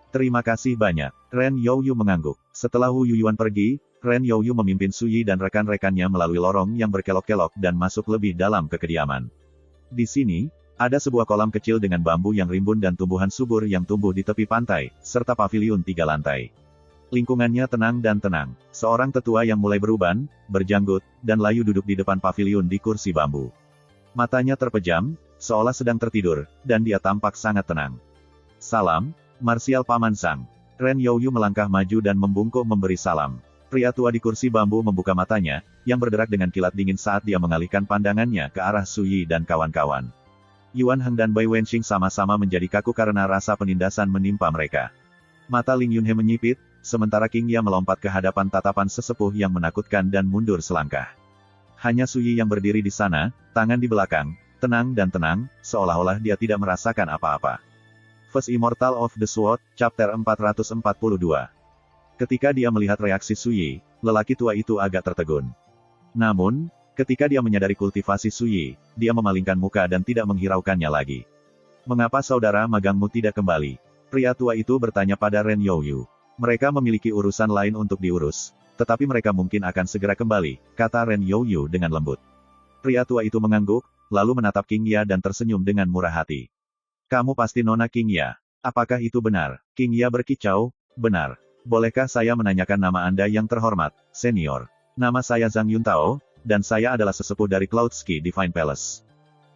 Terima kasih banyak. Ren Youyu mengangguk. Setelah Wu Yuyuan pergi, Ren Youyu memimpin Suyi dan rekan-rekannya melalui lorong yang berkelok-kelok dan masuk lebih dalam ke kediaman. Di sini, ada sebuah kolam kecil dengan bambu yang rimbun dan tumbuhan subur yang tumbuh di tepi pantai, serta paviliun 3 lantai. Lingkungannya tenang dan tenang. Seorang tetua yang mulai beruban, berjanggut, dan layu duduk di depan paviliun di kursi bambu. Matanya terpejam, seolah sedang tertidur, dan dia tampak sangat tenang. Salam, Marsial Paman Sang. Ren Youyu melangkah maju dan membungkuk memberi salam. Pria tua di kursi bambu membuka matanya, yang berderak dengan kilat dingin saat dia mengalihkan pandangannya ke arah Suyi dan kawan-kawan. Yuan Heng dan Bai Wenxing sama-sama menjadi kaku karena rasa penindasan menimpa mereka. Mata Ling Yunhe menyipit, sementara King Ya melompat ke hadapan tatapan sesepuh yang menakutkan dan mundur selangkah. Hanya Suyi yang berdiri di sana, tangan di belakang, tenang dan tenang, seolah-olah dia tidak merasakan apa-apa. First Immortal of the Sword, Chapter 442. Ketika dia melihat reaksi Suyi, lelaki tua itu agak tertegun. Namun, ketika dia menyadari kultivasi Suyi, dia memalingkan muka dan tidak menghiraukannya lagi. Mengapa saudara magangmu tidak kembali? Pria tua itu bertanya pada Ren Youyu. Mereka memiliki urusan lain untuk diurus, tetapi mereka mungkin akan segera kembali, kata Ren Youyu dengan lembut. Pria tua itu mengangguk, lalu menatap King Ya dan tersenyum dengan murah hati. Kamu pasti Nona King Ya. Apakah itu benar? King Ya berkicau, benar. Bolehkah saya menanyakan nama Anda yang terhormat, senior? Nama saya Zhang Yuntao, dan saya adalah sesepuh dari Cloudski Divine Palace.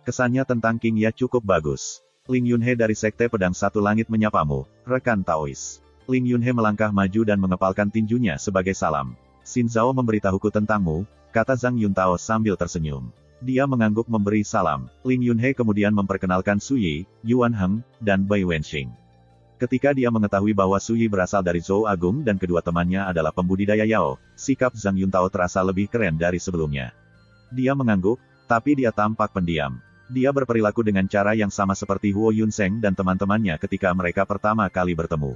Kesannya tentang King Ya cukup bagus. Ling Yunhe dari Sekte Pedang Satu Langit menyapamu, rekan Taois. Ling Yunhe melangkah maju dan mengepalkan tinjunya sebagai salam. Xin Zhao memberitahuku tentangmu, kata Zhang Yuntao sambil tersenyum. Dia mengangguk memberi salam. Ling Yunhe kemudian memperkenalkan Suyi, Yuan Heng, dan Bai Wenxing. Ketika dia mengetahui bahwa Suyi berasal dari Zhou Agung dan kedua temannya adalah pembudidaya Yao, sikap Zhang Yuntao terasa lebih keren dari sebelumnya. Dia mengangguk, tapi dia tampak pendiam. Dia berperilaku dengan cara yang sama seperti Huo Yunseng dan teman-temannya ketika mereka pertama kali bertemu.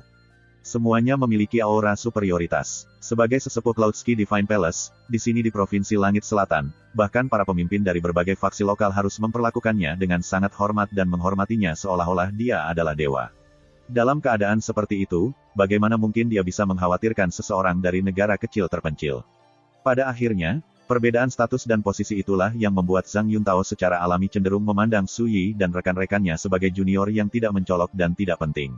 Semuanya memiliki aura superioritas. Sebagai sesepuh Cloudski Divine Palace, di sini di Provinsi Langit Selatan, bahkan para pemimpin dari berbagai faksi lokal harus memperlakukannya dengan sangat hormat dan menghormatinya seolah-olah dia adalah dewa. Dalam keadaan seperti itu, bagaimana mungkin dia bisa mengkhawatirkan seseorang dari negara kecil terpencil? Pada akhirnya, perbedaan status dan posisi itulah yang membuat Zhang Yuntao secara alami cenderung memandang Suyi dan rekan-rekannya sebagai junior yang tidak mencolok dan tidak penting.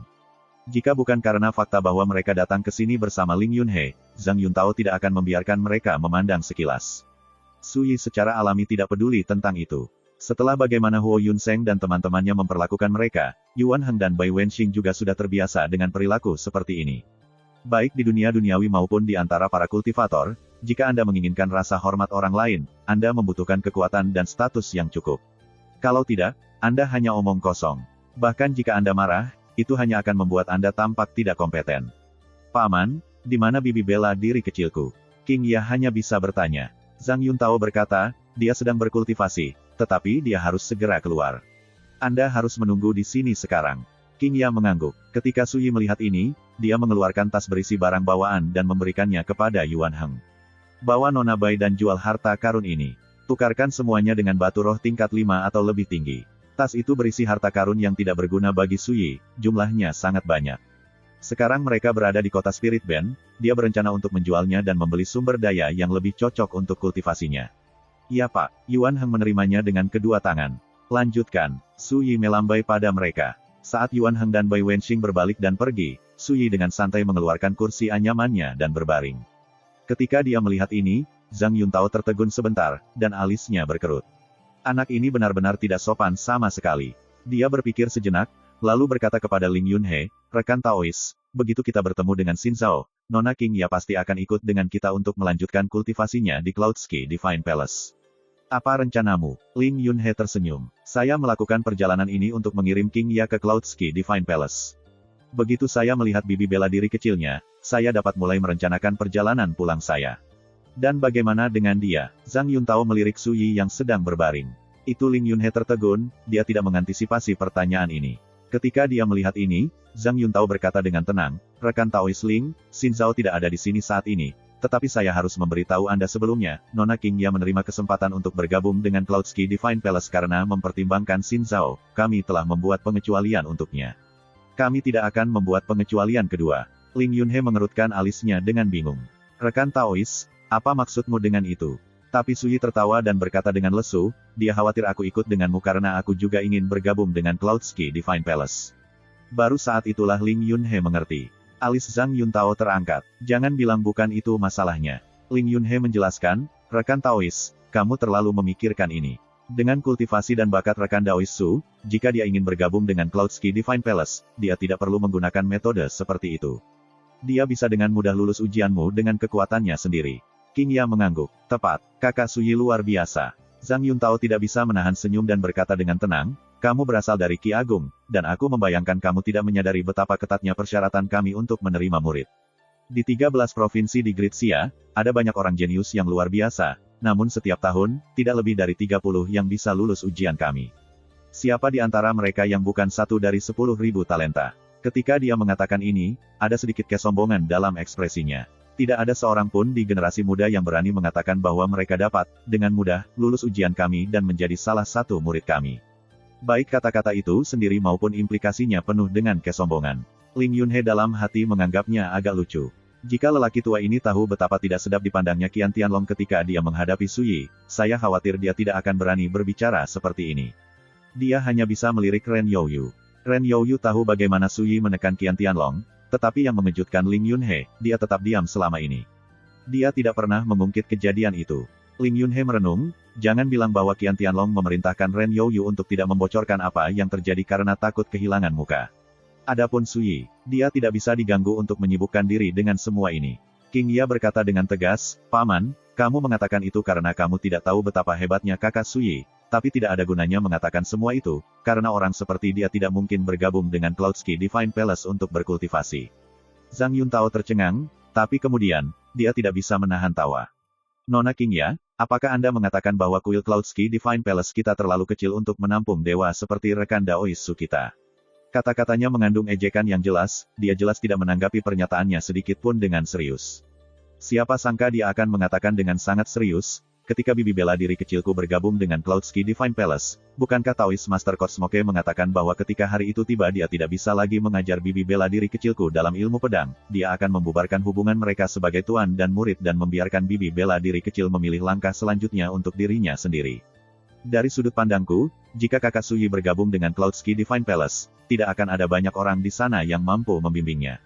Jika bukan karena fakta bahwa mereka datang ke sini bersama Ling Yunhe, Zhang Yuntao tidak akan membiarkan mereka memandang sekilas. Suyi secara alami tidak peduli tentang itu. Setelah bagaimana Huo Yunseng dan teman-temannya memperlakukan mereka, Yuan Heng dan Bai Wenxing juga sudah terbiasa dengan perilaku seperti ini. Baik di dunia duniawi maupun di antara para kultivator, jika Anda menginginkan rasa hormat orang lain, Anda membutuhkan kekuatan dan status yang cukup. Kalau tidak, Anda hanya omong kosong. Bahkan jika Anda marah, itu hanya akan membuat Anda tampak tidak kompeten. Paman, di mana bibi bela diri kecilku? King Ya hanya bisa bertanya. Zhang Yuntao berkata, dia sedang berkultivasi, tetapi dia harus segera keluar. Anda harus menunggu di sini sekarang. King Ya mengangguk. Ketika Suyi melihat ini, dia mengeluarkan tas berisi barang bawaan dan memberikannya kepada Yuan Heng. Bawa Nona Bai dan jual harta karun ini. Tukarkan semuanya dengan batu roh tingkat 5 atau lebih tinggi. Tas itu berisi harta karun yang tidak berguna bagi Suyi, jumlahnya sangat banyak. Sekarang mereka berada di kota Spirit Bend, dia berencana untuk menjualnya dan membeli sumber daya yang lebih cocok untuk kultivasinya. Iya Pak, Yuan Heng menerimanya dengan kedua tangan. Lanjutkan, Suyi melambai pada mereka. Saat Yuan Heng dan Bai Wenxing berbalik dan pergi, Suyi dengan santai mengeluarkan kursi anyamannya dan berbaring. Ketika dia melihat ini, Zhang Yuntao tertegun sebentar, dan alisnya berkerut. Anak ini benar-benar tidak sopan sama sekali. Dia berpikir sejenak, lalu berkata kepada Ling Yunhe, rekan Taois, begitu kita bertemu dengan Xin Zhao, Nona King Ya pasti akan ikut dengan kita untuk melanjutkan kultivasinya di Cloudski Divine Palace. Apa rencanamu? Ling Yunhe tersenyum. Saya melakukan perjalanan ini untuk mengirim King Ya ke Cloudski Divine Palace. Begitu saya melihat bibi bela diri kecilnya, saya dapat mulai merencanakan perjalanan pulang saya. Dan bagaimana dengan dia? Zhang Yuntao melirik Su Yi yang sedang berbaring. Itu Ling Yunhe tertegun, dia tidak mengantisipasi pertanyaan ini. Ketika dia melihat ini, Zhang Yuntao berkata dengan tenang, rekan Taois Ling, Xin Zhao tidak ada di sini saat ini. Tetapi saya harus memberitahu Anda sebelumnya, Nona King Ya menerima kesempatan untuk bergabung dengan Cloudski Divine Palace karena mempertimbangkan Xin Zhao, kami telah membuat pengecualian untuknya. Kami tidak akan membuat pengecualian kedua. Ling Yunhe mengerutkan alisnya dengan bingung. Rekan Taois, apa maksudmu dengan itu? Tapi Su Yi tertawa dan berkata dengan lesu, dia khawatir aku ikut denganmu karena aku juga ingin bergabung dengan Cloudski Divine Palace. Baru saat itulah Ling Yunhe mengerti. Alis Zhang Yuntao terangkat. Jangan bilang bukan itu masalahnya. Ling Yunhe menjelaskan, rekan Taois, kamu terlalu memikirkan ini. Dengan kultivasi dan bakat rekan Daois Su, jika dia ingin bergabung dengan Cloudski Divine Palace, dia tidak perlu menggunakan metode seperti itu. Dia bisa dengan mudah lulus ujianmu dengan kekuatannya sendiri. King Ya mengangguk. Tepat, kakak Su Yi luar biasa. Zhang Yuntao tidak bisa menahan senyum dan berkata dengan tenang, kamu berasal dari Ki Agung, dan aku membayangkan kamu tidak menyadari betapa ketatnya persyaratan kami untuk menerima murid. Di 13 provinsi di Gritsia, ada banyak orang jenius yang luar biasa, namun setiap tahun, tidak lebih dari 30 yang bisa lulus ujian kami. Siapa di antara mereka yang bukan satu dari 10.000 talenta? Ketika dia mengatakan ini, ada sedikit kesombongan dalam ekspresinya. Tidak ada seorang pun di generasi muda yang berani mengatakan bahwa mereka dapat, dengan mudah, lulus ujian kami dan menjadi salah satu murid kami. Baik kata-kata itu sendiri maupun implikasinya penuh dengan kesombongan. Ling Yunhe dalam hati menganggapnya agak lucu. Jika lelaki tua ini tahu betapa tidak sedap dipandangnya Qian Tianlong ketika dia menghadapi Su Yi, saya khawatir dia tidak akan berani berbicara seperti ini. Dia hanya bisa melirik Ren Youyu. Ren Youyu tahu bagaimana Su Yi menekan Qian Tianlong, tetapi yang mengejutkan Ling Yunhe, dia tetap diam selama ini. Dia tidak pernah mengungkit kejadian itu. Ling Yunhe merenung, jangan bilang bahwa Qian Tianlong memerintahkan Ren Youyu untuk tidak membocorkan apa yang terjadi karena takut kehilangan muka. Adapun Su Yi, dia tidak bisa diganggu untuk menyibukkan diri dengan semua ini. King Ya berkata dengan tegas, Paman, kamu mengatakan itu karena kamu tidak tahu betapa hebatnya kakak Su Yi, tapi tidak ada gunanya mengatakan semua itu, karena orang seperti dia tidak mungkin bergabung dengan Cloudski Divine Palace untuk berkultivasi. Zhang Yuntao tercengang, tapi kemudian, dia tidak bisa menahan tawa. Nona King Ya, apakah Anda mengatakan bahwa kuil Cloudski Divine Palace kita terlalu kecil untuk menampung dewa seperti rekan Daois Su kita? Kata-katanya mengandung ejekan yang jelas, dia jelas tidak menanggapi pernyataannya sedikit pun dengan serius. Siapa sangka dia akan mengatakan dengan sangat serius, ketika bibi bela diri kecilku bergabung dengan Cloudski Divine Palace, bukankah Taois Master Cosmoke mengatakan bahwa ketika hari itu tiba dia tidak bisa lagi mengajar bibi bela diri kecilku dalam ilmu pedang, dia akan membubarkan hubungan mereka sebagai tuan dan murid dan membiarkan bibi bela diri kecil memilih langkah selanjutnya untuk dirinya sendiri. Dari sudut pandangku, jika kakak Su Yi bergabung dengan Cloudski Divine Palace, tidak akan ada banyak orang di sana yang mampu membimbingnya.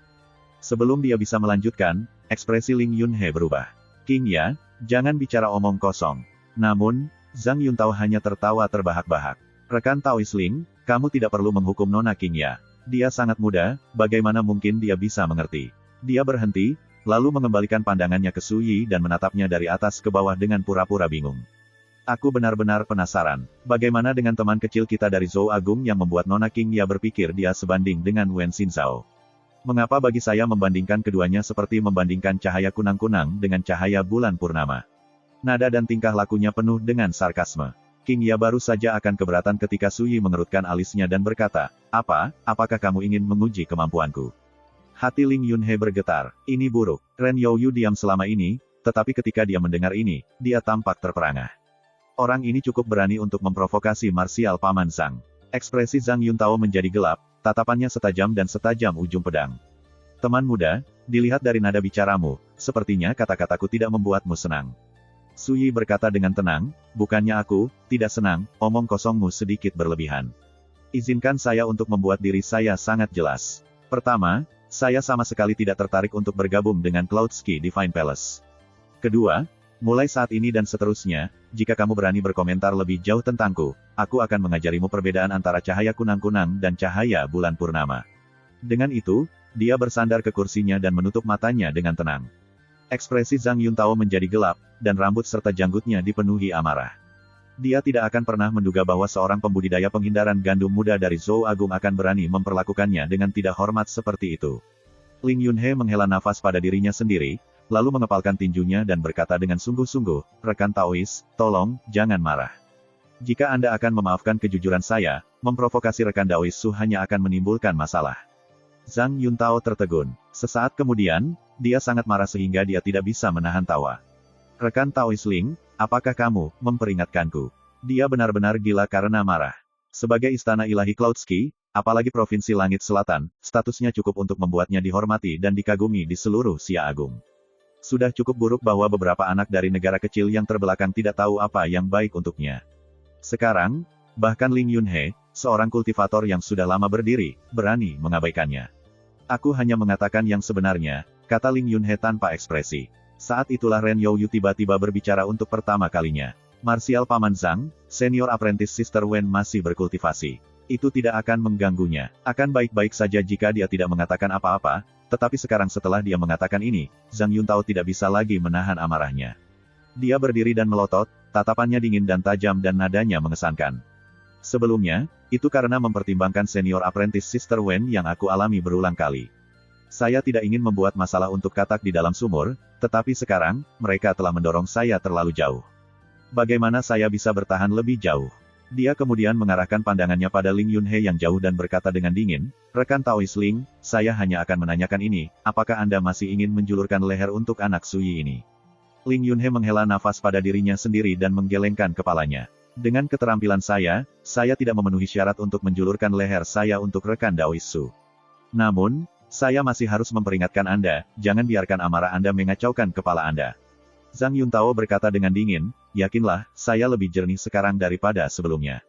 Sebelum dia bisa melanjutkan, ekspresi Ling Yunhe berubah. King Ya, jangan bicara omong kosong. Namun, Zhang Yuntao hanya tertawa terbahak-bahak. Rekan Taois Ling, kamu tidak perlu menghukum Nona King Ya. Dia sangat muda, bagaimana mungkin dia bisa mengerti? Dia berhenti, lalu mengembalikan pandangannya ke Su Yi dan menatapnya dari atas ke bawah dengan pura-pura bingung. Aku benar-benar penasaran, bagaimana dengan teman kecil kita dari Zhou Agung yang membuat Nona King Ya berpikir dia sebanding dengan Wen Xinzhao. Mengapa bagi saya membandingkan keduanya seperti membandingkan cahaya kunang-kunang dengan cahaya bulan purnama? Nada dan tingkah lakunya penuh dengan sarkasme. King Ya baru saja akan keberatan ketika Su Yi mengerutkan alisnya dan berkata, apakah kamu ingin menguji kemampuanku? Hati Ling Yunhe bergetar, ini buruk. Ren Youyu diam selama ini, tetapi ketika dia mendengar ini, dia tampak terperangah. Orang ini cukup berani untuk memprovokasi marsial Paman Zhang. Ekspresi Zhang Yuntao menjadi gelap, tatapannya setajam dan setajam ujung pedang. Teman muda, dilihat dari nada bicaramu, sepertinya kata-kataku tidak membuatmu senang. Su Yi berkata dengan tenang, bukannya aku, tidak senang, omong kosongmu sedikit berlebihan. Izinkan saya untuk membuat diri saya sangat jelas. Pertama, saya sama sekali tidak tertarik untuk bergabung dengan Cloudski Divine Palace. Kedua, mulai saat ini dan seterusnya, jika kamu berani berkomentar lebih jauh tentangku, aku akan mengajarimu perbedaan antara cahaya kunang-kunang dan cahaya bulan purnama. Dengan itu, dia bersandar ke kursinya dan menutup matanya dengan tenang. Ekspresi Zhang Yuntao menjadi gelap, dan rambut serta janggutnya dipenuhi amarah. Dia tidak akan pernah menduga bahwa seorang pembudidaya penghindaran gandum muda dari Zhou Agung akan berani memperlakukannya dengan tidak hormat seperti itu. Ling Yunhe menghela nafas pada dirinya sendiri, lalu mengepalkan tinjunya dan berkata dengan sungguh-sungguh, "Rekan Taois, tolong, jangan marah. Jika Anda akan memaafkan kejujuran saya, memprovokasi rekan Taois Su hanya akan menimbulkan masalah." Zhang Yuntao tertegun. Sesaat kemudian, dia sangat marah sehingga dia tidak bisa menahan tawa. "Rekan Taois Ling, apakah kamu memperingatkanku?" Dia benar-benar gila karena marah. Sebagai istana ilahi Cloudski, apalagi Provinsi Langit Selatan, statusnya cukup untuk membuatnya dihormati dan dikagumi di seluruh Xia Agung. Sudah cukup buruk bahwa beberapa anak dari negara kecil yang terbelakang tidak tahu apa yang baik untuknya. Sekarang, bahkan Ling Yunhe, seorang kultivator yang sudah lama berdiri, berani mengabaikannya. "Aku hanya mengatakan yang sebenarnya," kata Ling Yunhe tanpa ekspresi. Saat itulah Ren Youyu tiba-tiba berbicara untuk pertama kalinya. "Marsial Paman Zhang, senior apprentice Sister Wen masih berkultivasi. Itu tidak akan mengganggunya. Akan baik-baik saja jika dia tidak mengatakan apa-apa, tetapi sekarang setelah dia mengatakan ini, Zhang Yuntao tidak bisa lagi menahan amarahnya. Dia berdiri dan melotot, tatapannya dingin dan tajam dan nadanya mengesankan. Sebelumnya, itu karena mempertimbangkan senior apprentice Sister Wen yang aku alami berulang kali. Saya tidak ingin membuat masalah untuk katak di dalam sumur, tetapi sekarang, mereka telah mendorong saya terlalu jauh. Bagaimana saya bisa bertahan lebih jauh?" Dia kemudian mengarahkan pandangannya pada Ling Yunhe yang jauh dan berkata dengan dingin, "Rekan Taois Ling, saya hanya akan menanyakan ini, apakah Anda masih ingin menjulurkan leher untuk anak Suyi ini?" Ling Yunhe menghela nafas pada dirinya sendiri dan menggelengkan kepalanya. "Dengan keterampilan saya tidak memenuhi syarat untuk menjulurkan leher saya untuk rekan Daois Su. Namun, saya masih harus memperingatkan Anda, jangan biarkan amarah Anda mengacaukan kepala Anda." Zhang Yuntao berkata dengan dingin, "Yakinlah, saya lebih jernih sekarang daripada sebelumnya.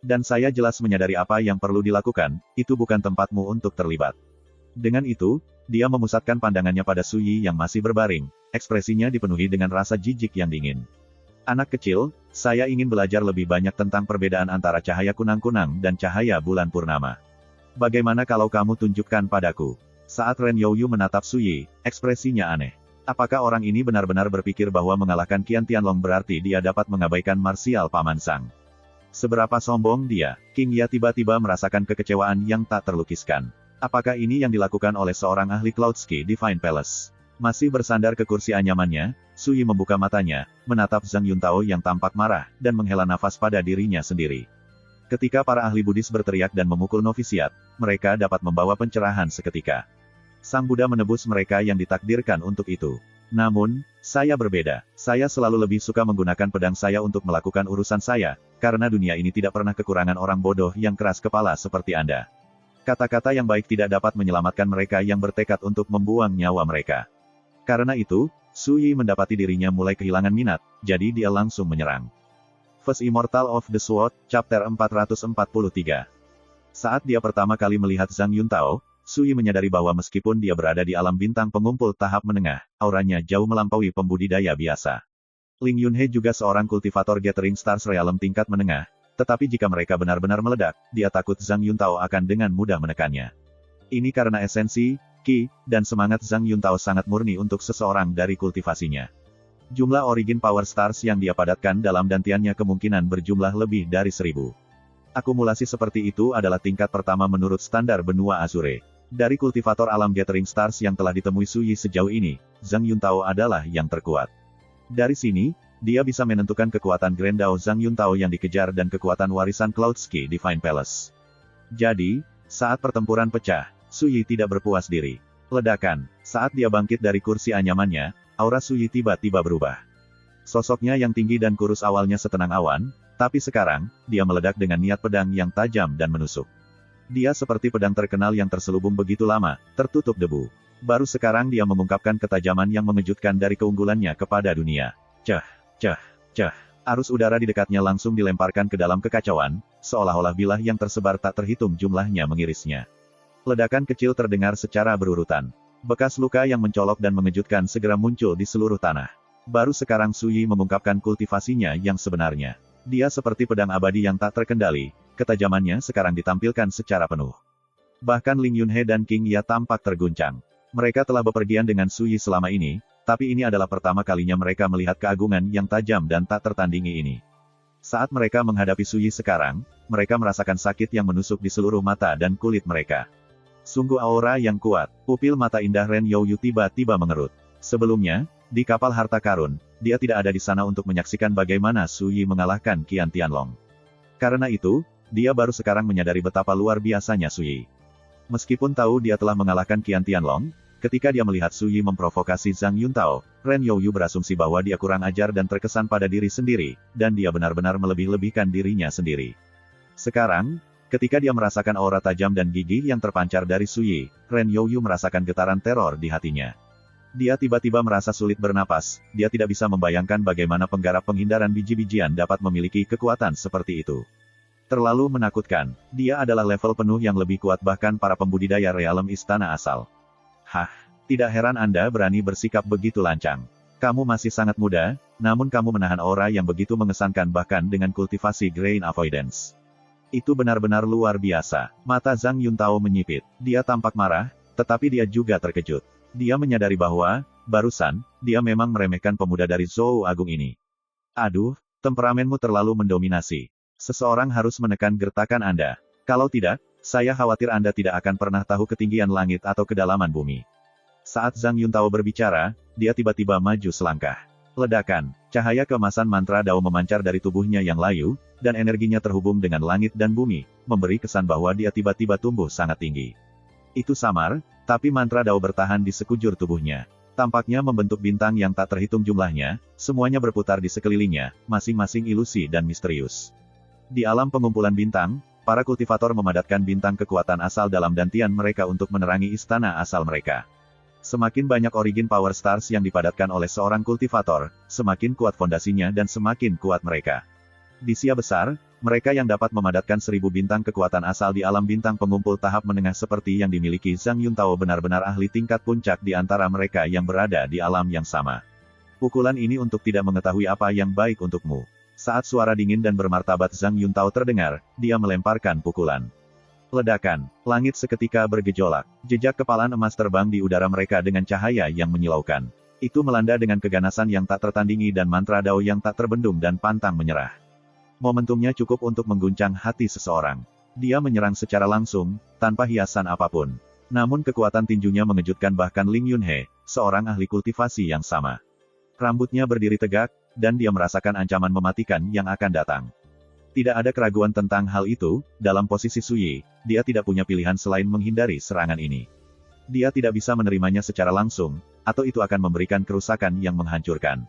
Dan saya jelas menyadari apa yang perlu dilakukan, itu bukan tempatmu untuk terlibat." Dengan itu, dia memusatkan pandangannya pada Suyi yang masih berbaring, ekspresinya dipenuhi dengan rasa jijik yang dingin. "Anak kecil, saya ingin belajar lebih banyak tentang perbedaan antara cahaya kunang-kunang dan cahaya bulan purnama. Bagaimana kalau kamu tunjukkan padaku?" Saat Ren Youyu menatap Suyi, ekspresinya aneh. Apakah orang ini benar-benar berpikir bahwa mengalahkan Qian Tianlong berarti dia dapat mengabaikan marsial Paman Zhang? Seberapa sombong dia? King Ya tiba-tiba merasakan kekecewaan yang tak terlukiskan. Apakah ini yang dilakukan oleh seorang ahli Cloudski Divine Palace? Masih bersandar ke kursi anyamannya, Suyi membuka matanya, menatap Zhang Yuntao yang tampak marah, dan menghela nafas pada dirinya sendiri. Ketika para ahli Buddhis berteriak dan memukul novisiat, mereka dapat membawa pencerahan seketika. Sang Buddha menebus mereka yang ditakdirkan untuk itu. Namun, saya berbeda. Saya selalu lebih suka menggunakan pedang saya untuk melakukan urusan saya, karena dunia ini tidak pernah kekurangan orang bodoh yang keras kepala seperti Anda. Kata-kata yang baik tidak dapat menyelamatkan mereka yang bertekad untuk membuang nyawa mereka. Karena itu, Suyi mendapati dirinya mulai kehilangan minat, jadi dia langsung menyerang. First Immortal of the Sword, Chapter 443. Saat dia pertama kali melihat Zhang Yuntao, Suyi menyadari bahwa meskipun dia berada di alam bintang pengumpul tahap menengah, auranya jauh melampaui pembudidaya biasa. Ling Yunhe juga seorang kultivator Gathering Stars Realm tingkat menengah, tetapi jika mereka benar-benar meledak, dia takut Zhang Yuntao akan dengan mudah menekannya. Ini karena esensi, ki, dan semangat Zhang Yuntao sangat murni untuk seseorang dari kultivasinya. Jumlah origin Power Stars yang dia padatkan dalam dantiannya kemungkinan berjumlah lebih dari 1000. Akumulasi seperti itu adalah tingkat pertama menurut standar benua Azure. Dari kultivator alam Gathering Stars yang telah ditemui Suyi sejauh ini, Zhang Yuntao adalah yang terkuat. Dari sini, dia bisa menentukan kekuatan Grand Dao Zhang Yuntao yang dikejar dan kekuatan warisan Cloudski Divine Palace. Jadi, saat pertempuran pecah, Suyi tidak berpuas diri. Ledakan, saat dia bangkit dari kursi anyamannya, aura Suyi tiba-tiba berubah. Sosoknya yang tinggi dan kurus awalnya setenang awan, tapi sekarang, dia meledak dengan niat pedang yang tajam dan menusuk. Dia seperti pedang terkenal yang terselubung begitu lama, tertutup debu. Baru sekarang dia mengungkapkan ketajaman yang mengejutkan dari keunggulannya kepada dunia. Cah, cah, cah. Arus udara di dekatnya langsung dilemparkan ke dalam kekacauan, seolah-olah bilah yang tersebar tak terhitung jumlahnya mengirisnya. Ledakan kecil terdengar secara berurutan. Bekas luka yang mencolok dan mengejutkan segera muncul di seluruh tanah. Baru sekarang Suyi mengungkapkan kultivasinya yang sebenarnya. Dia seperti pedang abadi yang tak terkendali, ketajamannya sekarang ditampilkan secara penuh. Bahkan Ling Yunhe dan King Ya tampak terguncang. Mereka telah bepergian dengan Suyi selama ini, tapi ini adalah pertama kalinya mereka melihat keagungan yang tajam dan tak tertandingi ini. Saat mereka menghadapi Suyi sekarang, mereka merasakan sakit yang menusuk di seluruh mata dan kulit mereka. Sungguh aura yang kuat. Pupil mata indah Ren Youyu tiba-tiba mengerut. Sebelumnya, di kapal harta karun, dia tidak ada di sana untuk menyaksikan bagaimana Suyi mengalahkan Qian Tianlong. Karena itu, dia baru sekarang menyadari betapa luar biasanya Suyi. Meskipun tahu dia telah mengalahkan Qian Tianlong, ketika dia melihat Suyi memprovokasi Zhang Yuntao, Ren Youyu berasumsi bahwa dia kurang ajar dan terkesan pada diri sendiri, dan dia benar-benar melebih-lebihkan dirinya sendiri. Sekarang, ketika dia merasakan aura tajam dan gigih yang terpancar dari Suyi, Ren Youyu merasakan getaran teror di hatinya. Dia tiba-tiba merasa sulit bernapas, dia tidak bisa membayangkan bagaimana penggarap penghindaran biji-bijian dapat memiliki kekuatan seperti itu. Terlalu menakutkan, dia adalah level penuh yang lebih kuat bahkan para pembudidaya realem istana asal. Hah, tidak heran Anda berani bersikap begitu lancang. Kamu masih sangat muda, namun kamu menahan aura yang begitu mengesankan bahkan dengan kultivasi Grain Avoidance. Itu benar-benar luar biasa. Mata Zhang Yuntao menyipit. Dia tampak marah, tetapi dia juga terkejut. Dia menyadari bahwa, barusan, dia memang meremehkan pemuda dari Zhou Agung ini. Aduh, temperamenmu terlalu mendominasi. Seseorang harus menekan gertakan Anda. Kalau tidak, saya khawatir Anda tidak akan pernah tahu ketinggian langit atau kedalaman bumi. Saat Zhang Yuntao berbicara, dia tiba-tiba maju selangkah. Ledakan, cahaya keemasan mantra Dao memancar dari tubuhnya yang layu, dan energinya terhubung dengan langit dan bumi, memberi kesan bahwa dia tiba-tiba tumbuh sangat tinggi. Itu samar, tapi mantra Dao bertahan di sekujur tubuhnya. Tampaknya membentuk bintang yang tak terhitung jumlahnya, semuanya berputar di sekelilingnya, masing-masing ilusi dan misterius. Di alam pengumpulan bintang, para kultivator memadatkan bintang kekuatan asal dalam dantian mereka untuk menerangi istana asal mereka. Semakin banyak origin power stars yang dipadatkan oleh seorang kultivator, semakin kuat fondasinya dan semakin kuat mereka. Di Sia besar, mereka yang dapat memadatkan 1000 bintang kekuatan asal di alam bintang pengumpul tahap menengah seperti yang dimiliki Zhang Yuntao benar-benar ahli tingkat puncak di antara mereka yang berada di alam yang sama. Pukulan ini untuk tidak mengetahui apa yang baik untukmu. Saat suara dingin dan bermartabat Zhang Yuntao terdengar, dia melemparkan pukulan. Ledakan, langit seketika bergejolak. Jejak kepalan emas terbang di udara mereka dengan cahaya yang menyilaukan. Itu melanda dengan keganasan yang tak tertandingi dan mantra Dao yang tak terbendung dan pantang menyerah. Momentumnya cukup untuk mengguncang hati seseorang. Dia menyerang secara langsung, tanpa hiasan apapun. Namun kekuatan tinjunya mengejutkan bahkan Ling Yunhe, seorang ahli kultivasi yang sama. Rambutnya berdiri tegak, dan dia merasakan ancaman mematikan yang akan datang. Tidak ada keraguan tentang hal itu, dalam posisi Suyi, dia tidak punya pilihan selain menghindari serangan ini. Dia tidak bisa menerimanya secara langsung, atau itu akan memberikan kerusakan yang menghancurkan.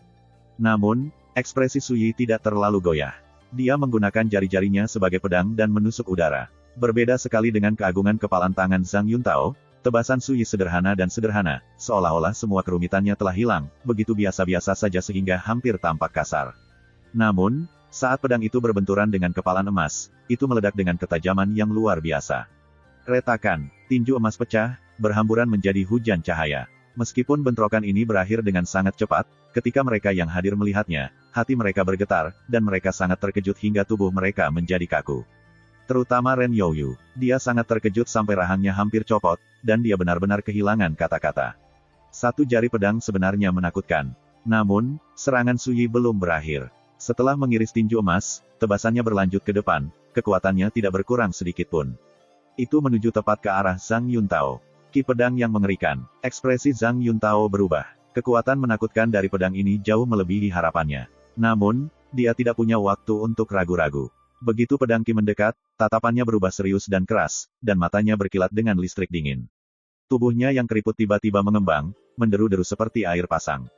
Namun, ekspresi Suyi tidak terlalu goyah. Dia menggunakan jari-jarinya sebagai pedang dan menusuk udara. Berbeda sekali dengan keagungan kepalan tangan Zhang Yuntao, tebasan Suyi sederhana dan sederhana, seolah-olah semua kerumitannya telah hilang, begitu biasa-biasa saja sehingga hampir tampak kasar. Namun, saat pedang itu berbenturan dengan kepalan emas, itu meledak dengan ketajaman yang luar biasa. Retakan, tinju emas pecah, berhamburan menjadi hujan cahaya. Meskipun bentrokan ini berakhir dengan sangat cepat, ketika mereka yang hadir melihatnya, hati mereka bergetar, dan mereka sangat terkejut hingga tubuh mereka menjadi kaku. Terutama Ren Youyu, dia sangat terkejut sampai rahangnya hampir copot, dan dia benar-benar kehilangan kata-kata. Satu jari pedang sebenarnya menakutkan. Namun, serangan Suyi belum berakhir. Setelah mengiris tinju emas, tebasannya berlanjut ke depan, kekuatannya tidak berkurang sedikit pun. Itu menuju tepat ke arah Zhang Yuntao. Ki pedang yang mengerikan. Ekspresi Zhang Yuntao berubah. Kekuatan menakutkan dari pedang ini jauh melebihi harapannya. Namun, dia tidak punya waktu untuk ragu-ragu. Begitu pedang Ki mendekat, tatapannya berubah serius dan keras, dan matanya berkilat dengan listrik dingin. Tubuhnya yang keriput tiba-tiba mengembang, menderu-deru seperti air pasang.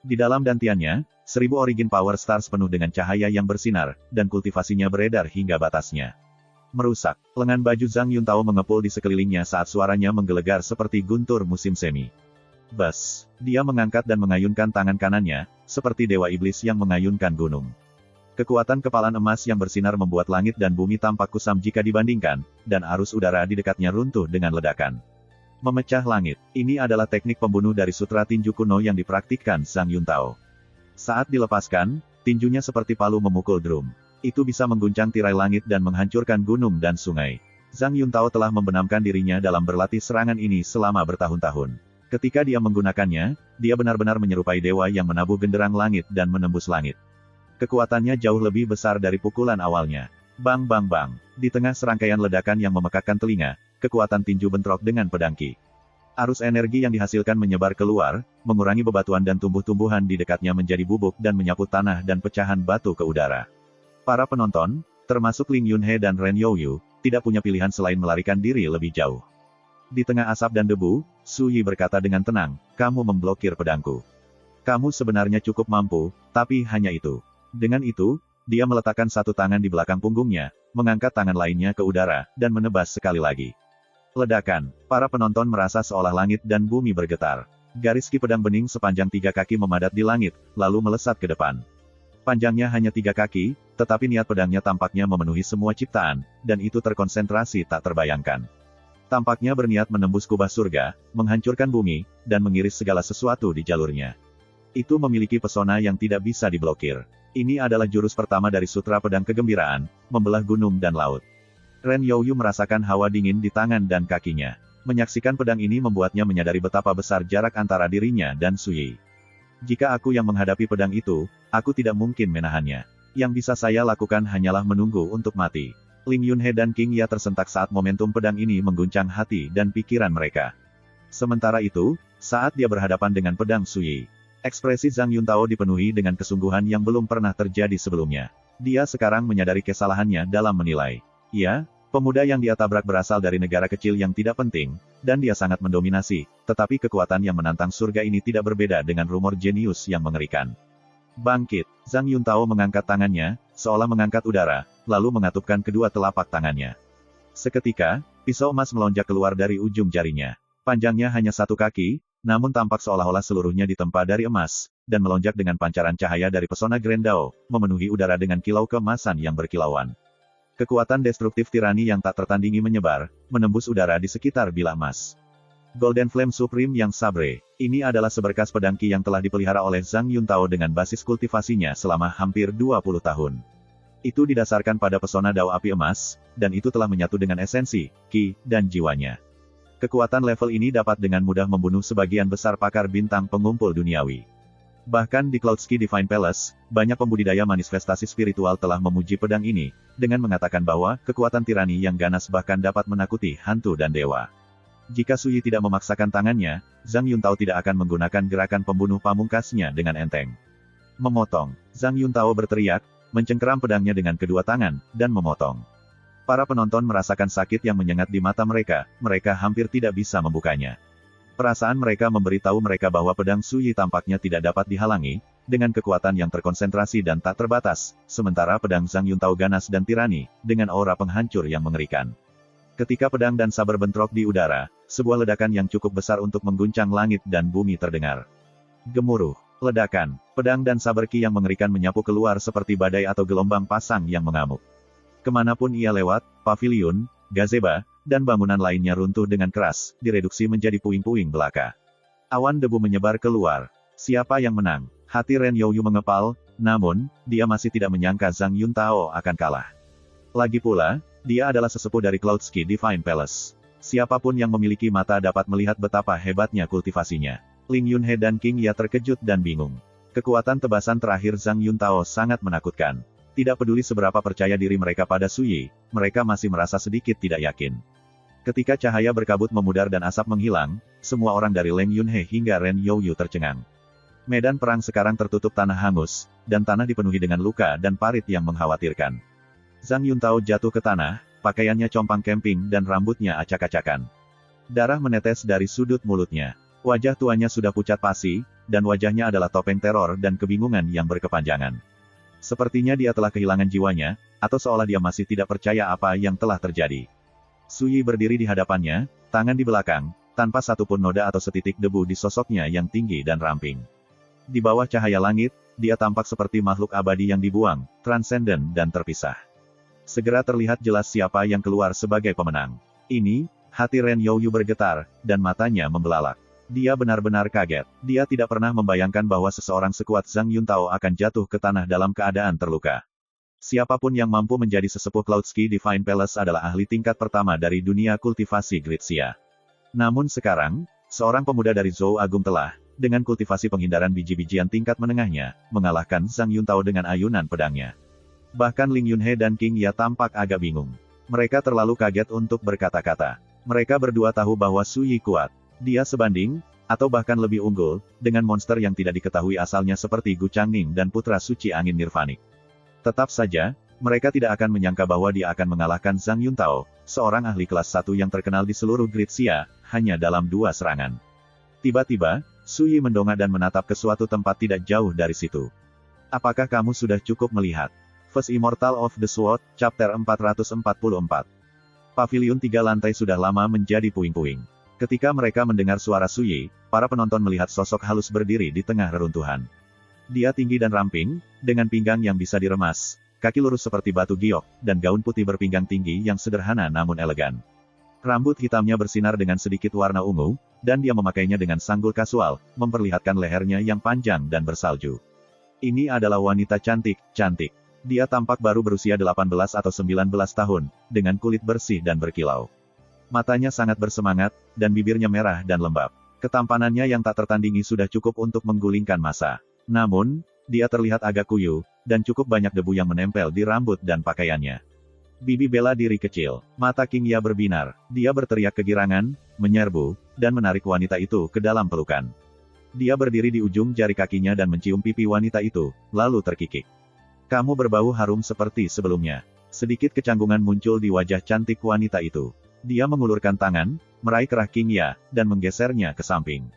Di dalam dantiannya, 1000 origin power stars penuh dengan cahaya yang bersinar, dan kultivasinya beredar hingga batasnya. Merusak, lengan baju Zhang Yuntao mengepul di sekelilingnya saat suaranya menggelegar seperti guntur musim semi. Bas, dia mengangkat dan mengayunkan tangan kanannya, seperti dewa iblis yang mengayunkan gunung. Kekuatan kepalan emas yang bersinar membuat langit dan bumi tampak kusam jika dibandingkan, dan arus udara di dekatnya runtuh dengan ledakan. Memecah langit. Ini adalah teknik pembunuh dari sutra tinju kuno yang dipraktikkan Zhang Yuntao. Saat dilepaskan, tinjunya seperti palu memukul drum. Itu bisa mengguncang tirai langit dan menghancurkan gunung dan sungai. Zhang Yuntao telah membenamkan dirinya dalam berlatih serangan ini selama bertahun-tahun. Ketika dia menggunakannya, dia benar-benar menyerupai dewa yang menabuh genderang langit dan menembus langit. Kekuatannya jauh lebih besar dari pukulan awalnya. Bang bang bang. Di tengah serangkaian ledakan yang memekakkan telinga, kekuatan tinju bentrok dengan pedang Ki. Arus energi yang dihasilkan menyebar keluar, mengurangi bebatuan dan tumbuh-tumbuhan di dekatnya menjadi bubuk dan menyapu tanah dan pecahan batu ke udara. Para penonton, termasuk Ling Yunhe dan Ren Youyu, tidak punya pilihan selain melarikan diri lebih jauh. Di tengah asap dan debu, Su Yi berkata dengan tenang, "Kamu memblokir pedangku. Kamu sebenarnya cukup mampu, tapi hanya itu." Dengan itu, dia meletakkan satu tangan di belakang punggungnya, mengangkat tangan lainnya ke udara, dan menebas sekali lagi. Ledakan. Para penonton merasa seolah langit dan bumi bergetar. Garis ki pedang bening sepanjang 3 kaki memadat di langit, lalu melesat ke depan. Panjangnya hanya 3 kaki, tetapi niat pedangnya tampaknya memenuhi semua ciptaan, dan itu terkonsentrasi tak terbayangkan. Tampaknya berniat menembus kubah surga, menghancurkan bumi, dan mengiris segala sesuatu di jalurnya. Itu memiliki pesona yang tidak bisa diblokir. Ini adalah jurus pertama dari Sutra Pedang Kegembiraan, membelah gunung dan laut. Ren Youyu merasakan hawa dingin di tangan dan kakinya. Menyaksikan pedang ini membuatnya menyadari betapa besar jarak antara dirinya dan Su Yi. Jika aku yang menghadapi pedang itu, aku tidak mungkin menahannya. Yang bisa saya lakukan hanyalah menunggu untuk mati. Ling Yunhe dan King Ya tersentak saat momentum pedang ini mengguncang hati dan pikiran mereka. Sementara itu, saat dia berhadapan dengan pedang Su Yi, ekspresi Zhang Yuntao dipenuhi dengan kesungguhan yang belum pernah terjadi sebelumnya. Dia sekarang menyadari kesalahannya dalam menilai. Ya, pemuda yang dia tabrak berasal dari negara kecil yang tidak penting, dan dia sangat mendominasi, tetapi kekuatan yang menantang surga ini tidak berbeda dengan rumor jenius yang mengerikan. Bangkit, Zhang Yuntao mengangkat tangannya, seolah mengangkat udara, lalu mengatupkan kedua telapak tangannya. Seketika, pisau emas melonjak keluar dari ujung jarinya. Panjangnya hanya 1 kaki, namun tampak seolah-olah seluruhnya ditempa dari emas, dan melonjak dengan pancaran cahaya dari pesona Grand Dao, memenuhi udara dengan kilau keemasan yang berkilauan. Kekuatan destruktif tirani yang tak tertandingi menyebar, menembus udara di sekitar bilah emas. Golden Flame Supreme yang sabre, ini adalah seberkas pedang Ki yang telah dipelihara oleh Zhang Yuntao dengan basis kultivasinya selama hampir 20 tahun. Itu didasarkan pada pesona Dao api emas, dan itu telah menyatu dengan esensi, Ki, dan jiwanya. Kekuatan level ini dapat dengan mudah membunuh sebagian besar pakar bintang pengumpul duniawi. Bahkan di Cloudski Divine Palace, banyak pembudidaya manifestasi spiritual telah memuji pedang ini, dengan mengatakan bahwa kekuatan tirani yang ganas bahkan dapat menakuti hantu dan dewa. Jika Su Yi tidak memaksakan tangannya, Zhang Yuntao tidak akan menggunakan gerakan pembunuh pamungkasnya dengan enteng. Memotong. Zhang Yuntao berteriak, mencengkeram pedangnya dengan kedua tangan, dan memotong. Para penonton merasakan sakit yang menyengat di mata mereka, mereka hampir tidak bisa membukanya. Perasaan mereka memberitahu mereka bahwa pedang Su Yi tampaknya tidak dapat dihalangi, dengan kekuatan yang terkonsentrasi dan tak terbatas, sementara pedang Zhang Yuntao ganas dan tirani, dengan aura penghancur yang mengerikan. Ketika pedang dan saber bentrok di udara, sebuah ledakan yang cukup besar untuk mengguncang langit dan bumi terdengar. Gemuruh, ledakan, pedang dan saber Ki yang mengerikan menyapu keluar seperti badai atau gelombang pasang yang mengamuk. Kemanapun ia lewat, pavilion, gazebo, dan bangunan lainnya runtuh dengan keras, direduksi menjadi puing-puing belaka. Awan debu menyebar keluar. Siapa yang menang? Hati Ren Youyu mengepal, namun, dia masih tidak menyangka Zhang Yuntao akan kalah. Lagi pula, dia adalah sesepuh dari Cloudski Divine Palace. Siapapun yang memiliki mata dapat melihat betapa hebatnya kultivasinya. Ling Yunhe dan King Ya terkejut dan bingung. Kekuatan tebasan terakhir Zhang Yuntao sangat menakutkan. Tidak peduli seberapa percaya diri mereka pada Su Yi, mereka masih merasa sedikit tidak yakin. Ketika cahaya berkabut memudar dan asap menghilang, semua orang dari Ling Yunhe hingga Ren Youyu tercengang. Medan perang sekarang tertutup tanah hangus, dan tanah dipenuhi dengan luka dan parit yang mengkhawatirkan. Zhang Yuntao jatuh ke tanah, pakaiannya compang-camping dan rambutnya acak-acakan. Darah menetes dari sudut mulutnya. Wajah tuanya sudah pucat pasi, dan wajahnya adalah topeng teror dan kebingungan yang berkepanjangan. Sepertinya dia telah kehilangan jiwanya, atau seolah dia masih tidak percaya apa yang telah terjadi. Su Yi berdiri di hadapannya, tangan di belakang, tanpa satupun noda atau setitik debu di sosoknya yang tinggi dan ramping. Di bawah cahaya langit, dia tampak seperti makhluk abadi yang dibuang, transenden dan terpisah. Segera terlihat jelas siapa yang keluar sebagai pemenang. Ini, hati Ren Youyu bergetar, dan matanya membelalak. Dia benar-benar kaget. Dia tidak pernah membayangkan bahwa seseorang sekuat Zhang Yuntao akan jatuh ke tanah dalam keadaan terluka. Siapapun yang mampu menjadi sesepuh Cloudski Divine Palace adalah ahli tingkat pertama dari dunia kultivasi Gritsia. Namun sekarang, seorang pemuda dari Zhou Agung telah, dengan kultivasi penghindaran biji-bijian tingkat menengahnya, mengalahkan Zhang Yuntao dengan ayunan pedangnya. Bahkan Ling Yunhe dan King Ya tampak agak bingung. Mereka terlalu kaget untuk berkata-kata. Mereka berdua tahu bahwa Su Yi kuat. Dia sebanding, atau bahkan lebih unggul, dengan monster yang tidak diketahui asalnya seperti Gu Changning dan Putra Suci Angin Nirvanik. Tetap saja, mereka tidak akan menyangka bahwa dia akan mengalahkan Zhang Yuntao, seorang ahli kelas 1 yang terkenal di seluruh Great Xia, hanya dalam 2 serangan. Tiba-tiba, Su Yi mendongak dan menatap ke suatu tempat tidak jauh dari situ. Apakah kamu sudah cukup melihat? First Immortal of the Sword, Chapter 444. Pavilion 3 lantai sudah lama menjadi puing-puing. Ketika mereka mendengar suara Su Yi, para penonton melihat sosok halus berdiri di tengah reruntuhan. Dia tinggi dan ramping, dengan pinggang yang bisa diremas, kaki lurus seperti batu giok, dan gaun putih berpinggang tinggi yang sederhana namun elegan. Rambut hitamnya bersinar dengan sedikit warna ungu, dan dia memakainya dengan sanggul kasual, memperlihatkan lehernya yang panjang dan bersalju. Ini adalah wanita cantik. Dia tampak baru berusia 18 atau 19 tahun, dengan kulit bersih dan berkilau. Matanya sangat bersemangat, dan bibirnya merah dan lembab. Ketampanannya yang tak tertandingi sudah cukup untuk menggulingkan massa. Namun, dia terlihat agak kuyu, dan cukup banyak debu yang menempel di rambut dan pakaiannya. Bibi bela diri kecil. Mata King Ya berbinar. Dia berteriak kegirangan, menyerbu, dan menarik wanita itu ke dalam pelukan. Dia berdiri di ujung jari kakinya dan mencium pipi wanita itu, lalu terkikik. Kamu berbau harum seperti sebelumnya. Sedikit kecanggungan muncul di wajah cantik wanita itu. Dia mengulurkan tangan, meraih kerah King Ya, dan menggesernya ke samping.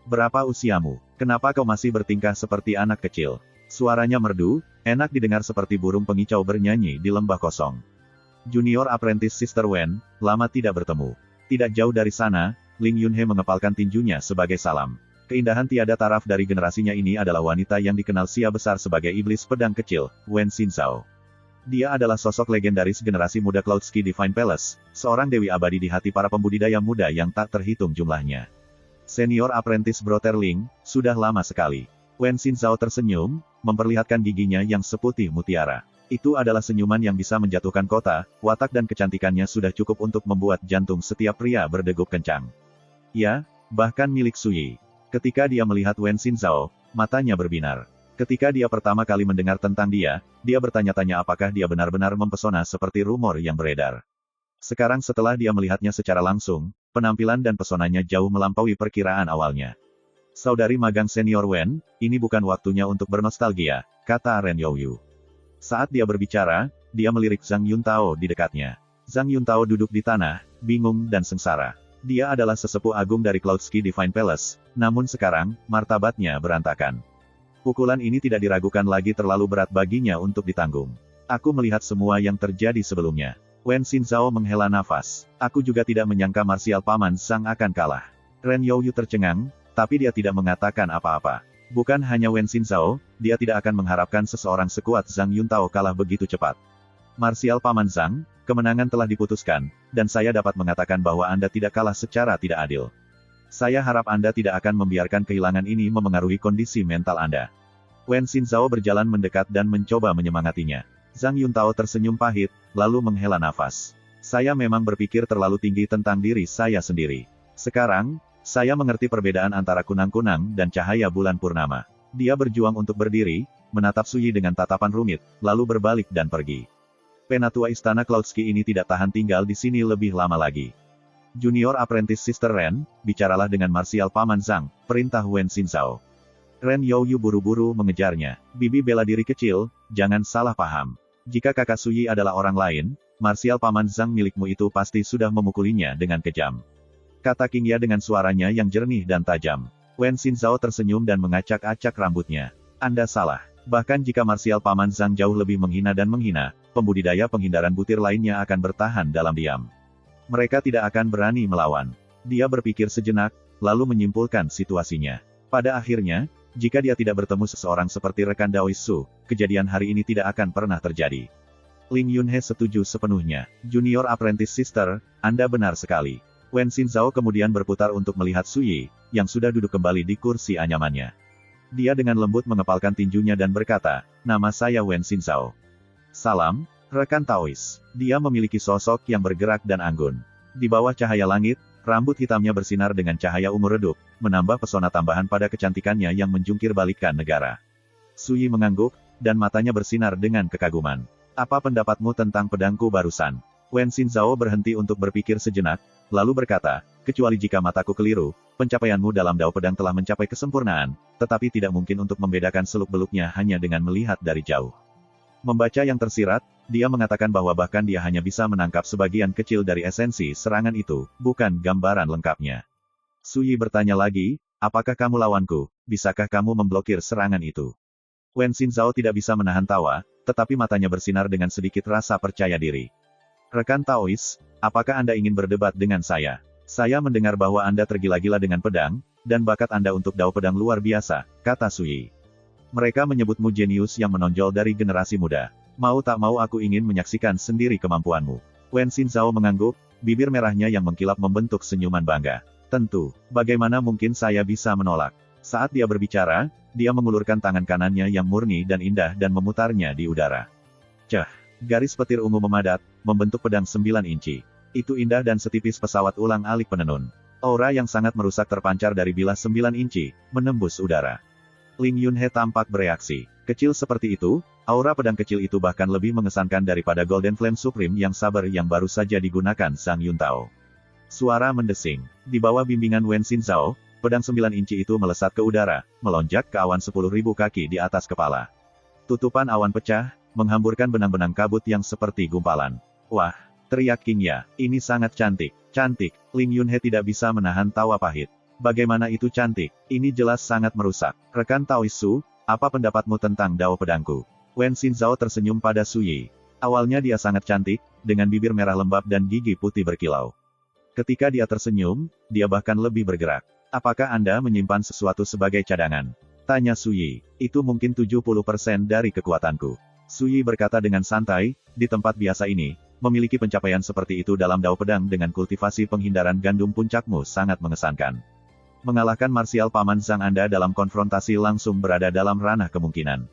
Berapa usiamu? Kenapa kau masih bertingkah seperti anak kecil? Suaranya merdu, enak didengar seperti burung pengicau bernyanyi di lembah kosong. Junior Apprentice Sister Wen, lama tidak bertemu. Tidak jauh dari sana, Ling Yunhe mengepalkan tinjunya sebagai salam. Keindahan tiada taraf dari generasinya ini adalah wanita yang dikenal Xia besar sebagai iblis pedang kecil, Wen Xinzhao. Dia adalah sosok legendaris generasi muda Cloudski Divine Palace, seorang dewi abadi di hati para pembudidaya muda yang tak terhitung jumlahnya. Senior Apprentice Brother Ling, sudah lama sekali. Wen Xinzhao tersenyum, memperlihatkan giginya yang seputih mutiara. Itu adalah senyuman yang bisa menjatuhkan kota, watak dan kecantikannya sudah cukup untuk membuat jantung setiap pria berdegup kencang. Ya, bahkan milik Su Yi. Ketika dia melihat Wen Xinzhao, matanya berbinar. Ketika dia pertama kali mendengar tentang dia bertanya-tanya apakah dia benar-benar mempesona seperti rumor yang beredar. Sekarang setelah dia melihatnya secara langsung, penampilan dan pesonanya jauh melampaui perkiraan awalnya. Saudari magang senior Wen, ini bukan waktunya untuk bernostalgia, kata Ren Youyu. Saat dia berbicara, dia melirik Zhang Yuntao di dekatnya. Zhang Yuntao duduk di tanah, bingung dan sengsara. Dia adalah sesepuh agung dari Cloudski Divine Palace, namun sekarang, martabatnya berantakan. Pukulan ini tidak diragukan lagi terlalu berat baginya untuk ditanggung. Aku melihat semua yang terjadi sebelumnya. Wen Xinzhao menghela nafas. Aku juga tidak menyangka marsial Paman Zhang akan kalah. Ren Youyu tercengang, tapi dia tidak mengatakan apa-apa. Bukan hanya Wen Xinzhao, dia tidak akan mengharapkan seseorang sekuat Zhang Yuntao kalah begitu cepat. Marsial Paman Zhang, kemenangan telah diputuskan, dan saya dapat mengatakan bahwa Anda tidak kalah secara tidak adil. Saya harap Anda tidak akan membiarkan kehilangan ini memengaruhi kondisi mental Anda. Wen Xinzhao berjalan mendekat dan mencoba menyemangatinya. Zhang Yuntao tersenyum pahit, lalu menghela nafas. Saya memang berpikir terlalu tinggi tentang diri saya sendiri. Sekarang, saya mengerti perbedaan antara kunang-kunang dan cahaya bulan purnama. Dia berjuang untuk berdiri, menatap Su Yi dengan tatapan rumit, lalu berbalik dan pergi. Penatua Istana Cloudski ini tidak tahan tinggal di sini lebih lama lagi. Junior Apprentice Sister Ren, bicaralah dengan marsial Paman Zhang, perintah Wen Xinzhao. Ren Youyu buru-buru mengejarnya. Bibi bela diri kecil, jangan salah paham. Jika kakak Su Yi adalah orang lain, marsial Paman Zhang milikmu itu pasti sudah memukulinya dengan kejam. Kata King Ya dengan suaranya yang jernih dan tajam. Wen Xinzhao tersenyum dan mengacak-acak rambutnya. Anda salah. Bahkan jika marsial Paman Zhang jauh lebih menghina dan menghina, pembudidaya penghindaran butir lainnya akan bertahan dalam diam. Mereka tidak akan berani melawan. Dia berpikir sejenak, lalu menyimpulkan situasinya. Pada akhirnya, jika dia tidak bertemu seseorang seperti rekan Daois Su, kejadian hari ini tidak akan pernah terjadi. Ling Yunhe setuju sepenuhnya. Junior Apprentice Sister, Anda benar sekali. Wen Xinzhao kemudian berputar untuk melihat Su Yi, yang sudah duduk kembali di kursi anyamannya. Dia dengan lembut mengepalkan tinjunya dan berkata, nama saya Wen Xinzhao. Salam, rekan Taois. Dia memiliki sosok yang bergerak dan anggun. Di bawah cahaya langit, rambut hitamnya bersinar dengan cahaya ungu redup, menambah pesona tambahan pada kecantikannya yang menjungkir balikan negara. Suyi mengangguk, dan matanya bersinar dengan kekaguman. Apa pendapatmu tentang pedangku barusan? Wen Xinzhao berhenti untuk berpikir sejenak, lalu berkata, kecuali jika mataku keliru, pencapaianmu dalam dao pedang telah mencapai kesempurnaan, tetapi tidak mungkin untuk membedakan seluk-beluknya hanya dengan melihat dari jauh. Membaca yang tersirat, dia mengatakan bahwa bahkan dia hanya bisa menangkap sebagian kecil dari esensi serangan itu, bukan gambaran lengkapnya. Suyi bertanya lagi, apakah kamu lawanku? Bisakah kamu memblokir serangan itu? Wen Xinzhao tidak bisa menahan tawa, tetapi matanya bersinar dengan sedikit rasa percaya diri. Rekan Taois, apakah Anda ingin berdebat dengan saya? Saya mendengar bahwa Anda tergila-gila dengan pedang, dan bakat Anda untuk dao pedang luar biasa, kata Suyi. Mereka menyebutmu jenius yang menonjol dari generasi muda. Mau tak mau aku ingin menyaksikan sendiri kemampuanmu. Wen Xinzhao mengangguk, bibir merahnya yang mengkilap membentuk senyuman bangga. Tentu, bagaimana mungkin saya bisa menolak? Saat dia berbicara, dia mengulurkan tangan kanannya yang murni dan indah dan memutarnya di udara. Cah, garis petir ungu memadat, membentuk pedang 9 inci. Itu indah dan setipis pesawat ulang-alik penenun. Aura yang sangat merusak terpancar dari bilah 9 inci, menembus udara. Ling Yunhe tampak bereaksi. Kecil seperti itu, aura pedang kecil itu bahkan lebih mengesankan daripada Golden Flame Supreme yang sabar yang baru saja digunakan Zhang Yuntao. Suara mendesing. Di bawah bimbingan Wen Xinzhao, pedang 9 inci itu melesat ke udara, melonjak ke awan 10.000 kaki di atas kepala. Tutupan awan pecah, menghamburkan benang-benang kabut yang seperti gumpalan. Wah, teriak King Ya, ini sangat cantik, cantik. Ling Yunhe tidak bisa menahan tawa pahit. Bagaimana itu cantik? Ini jelas sangat merusak. Rekan Taois Su, apa pendapatmu tentang dao pedangku? Wen Xinzhao tersenyum pada Suyi. Awalnya dia sangat cantik, dengan bibir merah lembab dan gigi putih berkilau. Ketika dia tersenyum, dia bahkan lebih bergerak. Apakah Anda menyimpan sesuatu sebagai cadangan? Tanya Suyi. Itu mungkin 70% dari kekuatanku. Suyi berkata dengan santai, di tempat biasa ini, memiliki pencapaian seperti itu dalam dao pedang dengan kultivasi penghindaran gandum puncakmu sangat mengesankan. Mengalahkan marsial paman Zhang Anda dalam konfrontasi langsung berada dalam ranah kemungkinan.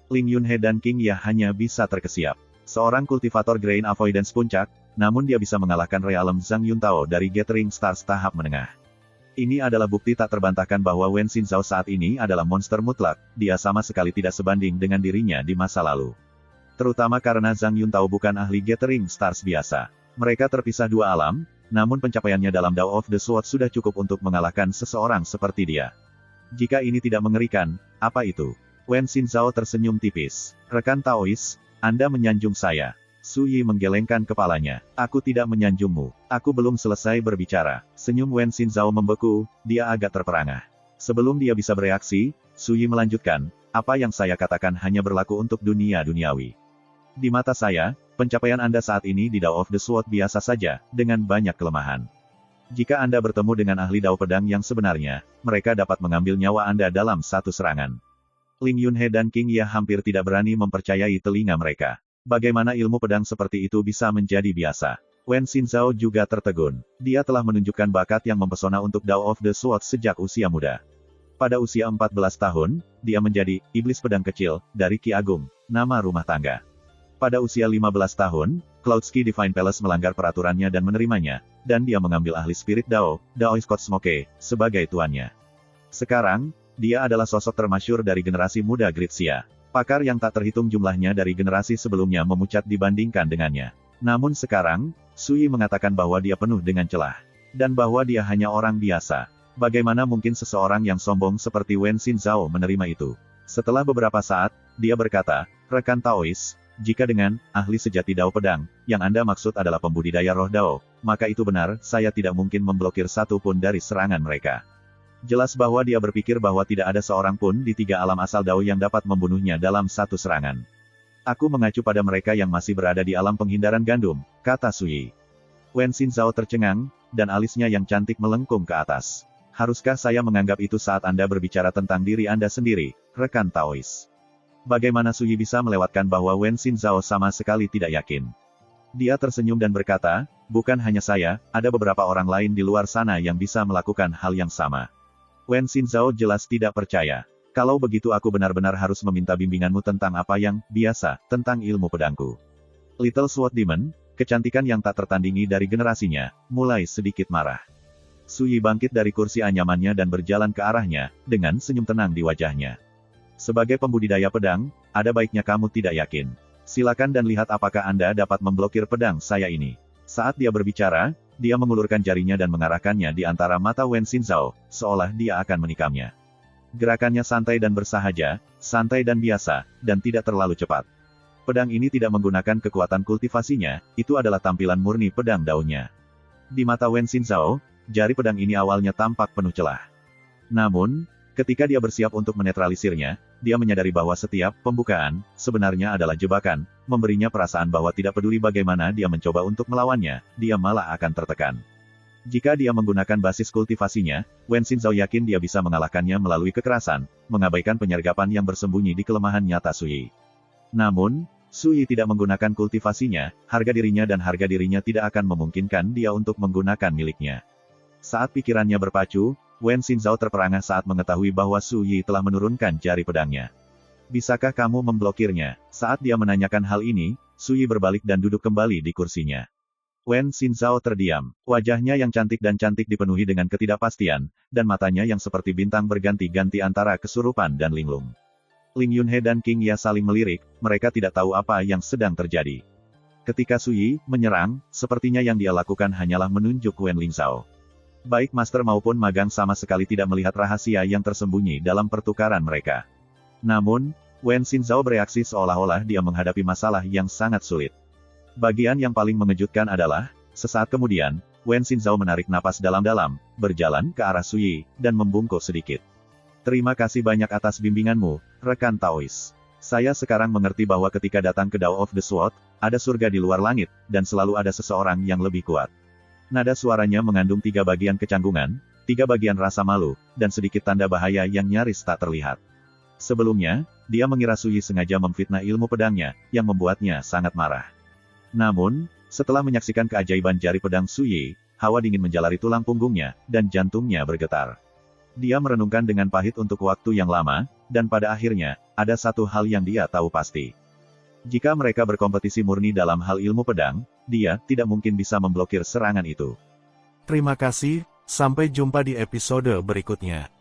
Ling Yunhe dan King Ya hanya bisa terkesiap. Seorang kultivator Grain Avoidance puncak, namun dia bisa mengalahkan realem Zhang Yuntao dari Gathering Stars tahap menengah. Ini adalah bukti tak terbantahkan bahwa Wen Xinzhao saat ini adalah monster mutlak, dia sama sekali tidak sebanding dengan dirinya di masa lalu. Terutama karena Zhang Yuntao bukan ahli Gathering Stars biasa. Mereka terpisah dua alam, namun pencapaiannya dalam Dao of the Sword sudah cukup untuk mengalahkan seseorang seperti dia. Jika ini tidak mengerikan, apa itu? Wen Xinzhao tersenyum tipis. Rekan Taois, Anda menyanjung saya. Suyi menggelengkan kepalanya. Aku tidak menyanjungmu. Aku belum selesai berbicara. Senyum Wen Xinzhao membeku, dia agak terperangah. Sebelum dia bisa bereaksi, Suyi melanjutkan, apa yang saya katakan hanya berlaku untuk dunia duniawi. Di mata saya, pencapaian Anda saat ini di Dao of the Sword biasa saja, dengan banyak kelemahan. Jika Anda bertemu dengan ahli dao pedang yang sebenarnya, mereka dapat mengambil nyawa Anda dalam satu serangan. Ling Yunhe dan King Ya hampir tidak berani mempercayai telinga mereka. Bagaimana ilmu pedang seperti itu bisa menjadi biasa? Wen Xinzhao juga tertegun. Dia telah menunjukkan bakat yang mempesona untuk Dao of the Sword sejak usia muda. Pada usia 14 tahun, dia menjadi iblis pedang kecil dari Ki Agung, nama rumah tangga. Pada usia 15 tahun, Cloudsky Divine Palace melanggar peraturannya dan menerimanya, dan dia mengambil ahli spirit Dao, Daois Cosmoke, sebagai tuannya. Sekarang, dia adalah sosok termasyur dari generasi muda Gritsia. Pakar yang tak terhitung jumlahnya dari generasi sebelumnya memucat dibandingkan dengannya. Namun sekarang, Suyi mengatakan bahwa dia penuh dengan celah. Dan bahwa dia hanya orang biasa. Bagaimana mungkin seseorang yang sombong seperti Wen Xinzhao menerima itu? Setelah beberapa saat, dia berkata, rekan Taois, jika dengan ahli sejati Dao pedang, yang Anda maksud adalah pembudidaya roh Dao, maka itu benar, saya tidak mungkin memblokir satu pun dari serangan mereka. Jelas bahwa dia berpikir bahwa tidak ada seorang pun di tiga alam asal Dao yang dapat membunuhnya dalam satu serangan. Aku mengacu pada mereka yang masih berada di alam penghindaran gandum, kata Suyi. Wen Xinzhao tercengang, dan alisnya yang cantik melengkung ke atas. Haruskah saya menganggap itu saat Anda berbicara tentang diri Anda sendiri, rekan Taois? Bagaimana Suyi bisa melewatkan bahwa Wen Xinzhao sama sekali tidak yakin? Dia tersenyum dan berkata, bukan hanya saya, ada beberapa orang lain di luar sana yang bisa melakukan hal yang sama. Wen Xinzhao jelas tidak percaya. Kalau begitu aku benar-benar harus meminta bimbinganmu tentang apa yang biasa, tentang ilmu pedangku. Little Sword Demon, kecantikan yang tak tertandingi dari generasinya, mulai sedikit marah. Su Yi bangkit dari kursi anyamannya dan berjalan ke arahnya, dengan senyum tenang di wajahnya. Sebagai pembudidaya pedang, ada baiknya kamu tidak yakin. Silakan dan lihat apakah Anda dapat memblokir pedang saya ini. Saat dia berbicara, dia mengulurkan jarinya dan mengarahkannya di antara mata Wen Xinzhao, seolah dia akan menikamnya. Gerakannya santai dan bersahaja, santai dan biasa, dan tidak terlalu cepat. Pedang ini tidak menggunakan kekuatan kultivasinya, itu adalah tampilan murni pedang daunnya. Di mata Wen Xinzhao, jari pedang ini awalnya tampak penuh celah. Namun, ketika dia bersiap untuk menetralisirnya, dia menyadari bahwa setiap pembukaan sebenarnya adalah jebakan, memberinya perasaan bahwa tidak peduli bagaimana dia mencoba untuk melawannya, dia malah akan tertekan. Jika dia menggunakan basis kultivasinya, Wen Xinzhao yakin dia bisa mengalahkannya melalui kekerasan, mengabaikan penyergapan yang bersembunyi di kelemahan nyata Su Yi. Namun, Su Yi tidak menggunakan kultivasinya, harga dirinya dan harga dirinya tidak akan memungkinkan dia untuk menggunakan miliknya. Saat pikirannya berpacu, Wen Xinzhao terperangah saat mengetahui bahwa Su Yi telah menurunkan jari pedangnya. Bisakah kamu memblokirnya? Saat dia menanyakan hal ini, Su Yi berbalik dan duduk kembali di kursinya. Wen Xinzhao terdiam. Wajahnya yang cantik dan cantik dipenuhi dengan ketidakpastian, dan matanya yang seperti bintang berganti-ganti antara kesurupan dan linglung. Ling Yunhe dan King Ya saling melirik, mereka tidak tahu apa yang sedang terjadi. Ketika Su Yi menyerang, sepertinya yang dia lakukan hanyalah menunjuk Wen Lingzhao. Baik master maupun magang sama sekali tidak melihat rahasia yang tersembunyi dalam pertukaran mereka. Namun, Wen Xinzhao bereaksi seolah-olah dia menghadapi masalah yang sangat sulit. Bagian yang paling mengejutkan adalah, sesaat kemudian, Wen Xinzhao menarik napas dalam-dalam, berjalan ke arah Su Yi, dan membungkuk sedikit. Terima kasih banyak atas bimbinganmu, rekan Taois. Saya sekarang mengerti bahwa ketika datang ke Dao of the Sword, ada surga di luar langit, dan selalu ada seseorang yang lebih kuat. Nada suaranya mengandung 3 bagian kecanggungan, 3 bagian rasa malu, dan sedikit tanda bahaya yang nyaris tak terlihat. Sebelumnya, dia mengira Su Yi sengaja memfitnah ilmu pedangnya, yang membuatnya sangat marah. Namun, setelah menyaksikan keajaiban jari pedang Su Yi, hawa dingin menjalari tulang punggungnya, dan jantungnya bergetar. Dia merenungkan dengan pahit untuk waktu yang lama, dan pada akhirnya, ada satu hal yang dia tahu pasti. Jika mereka berkompetisi murni dalam hal ilmu pedang, dia tidak mungkin bisa memblokir serangan itu. Terima kasih, sampai jumpa di episode berikutnya.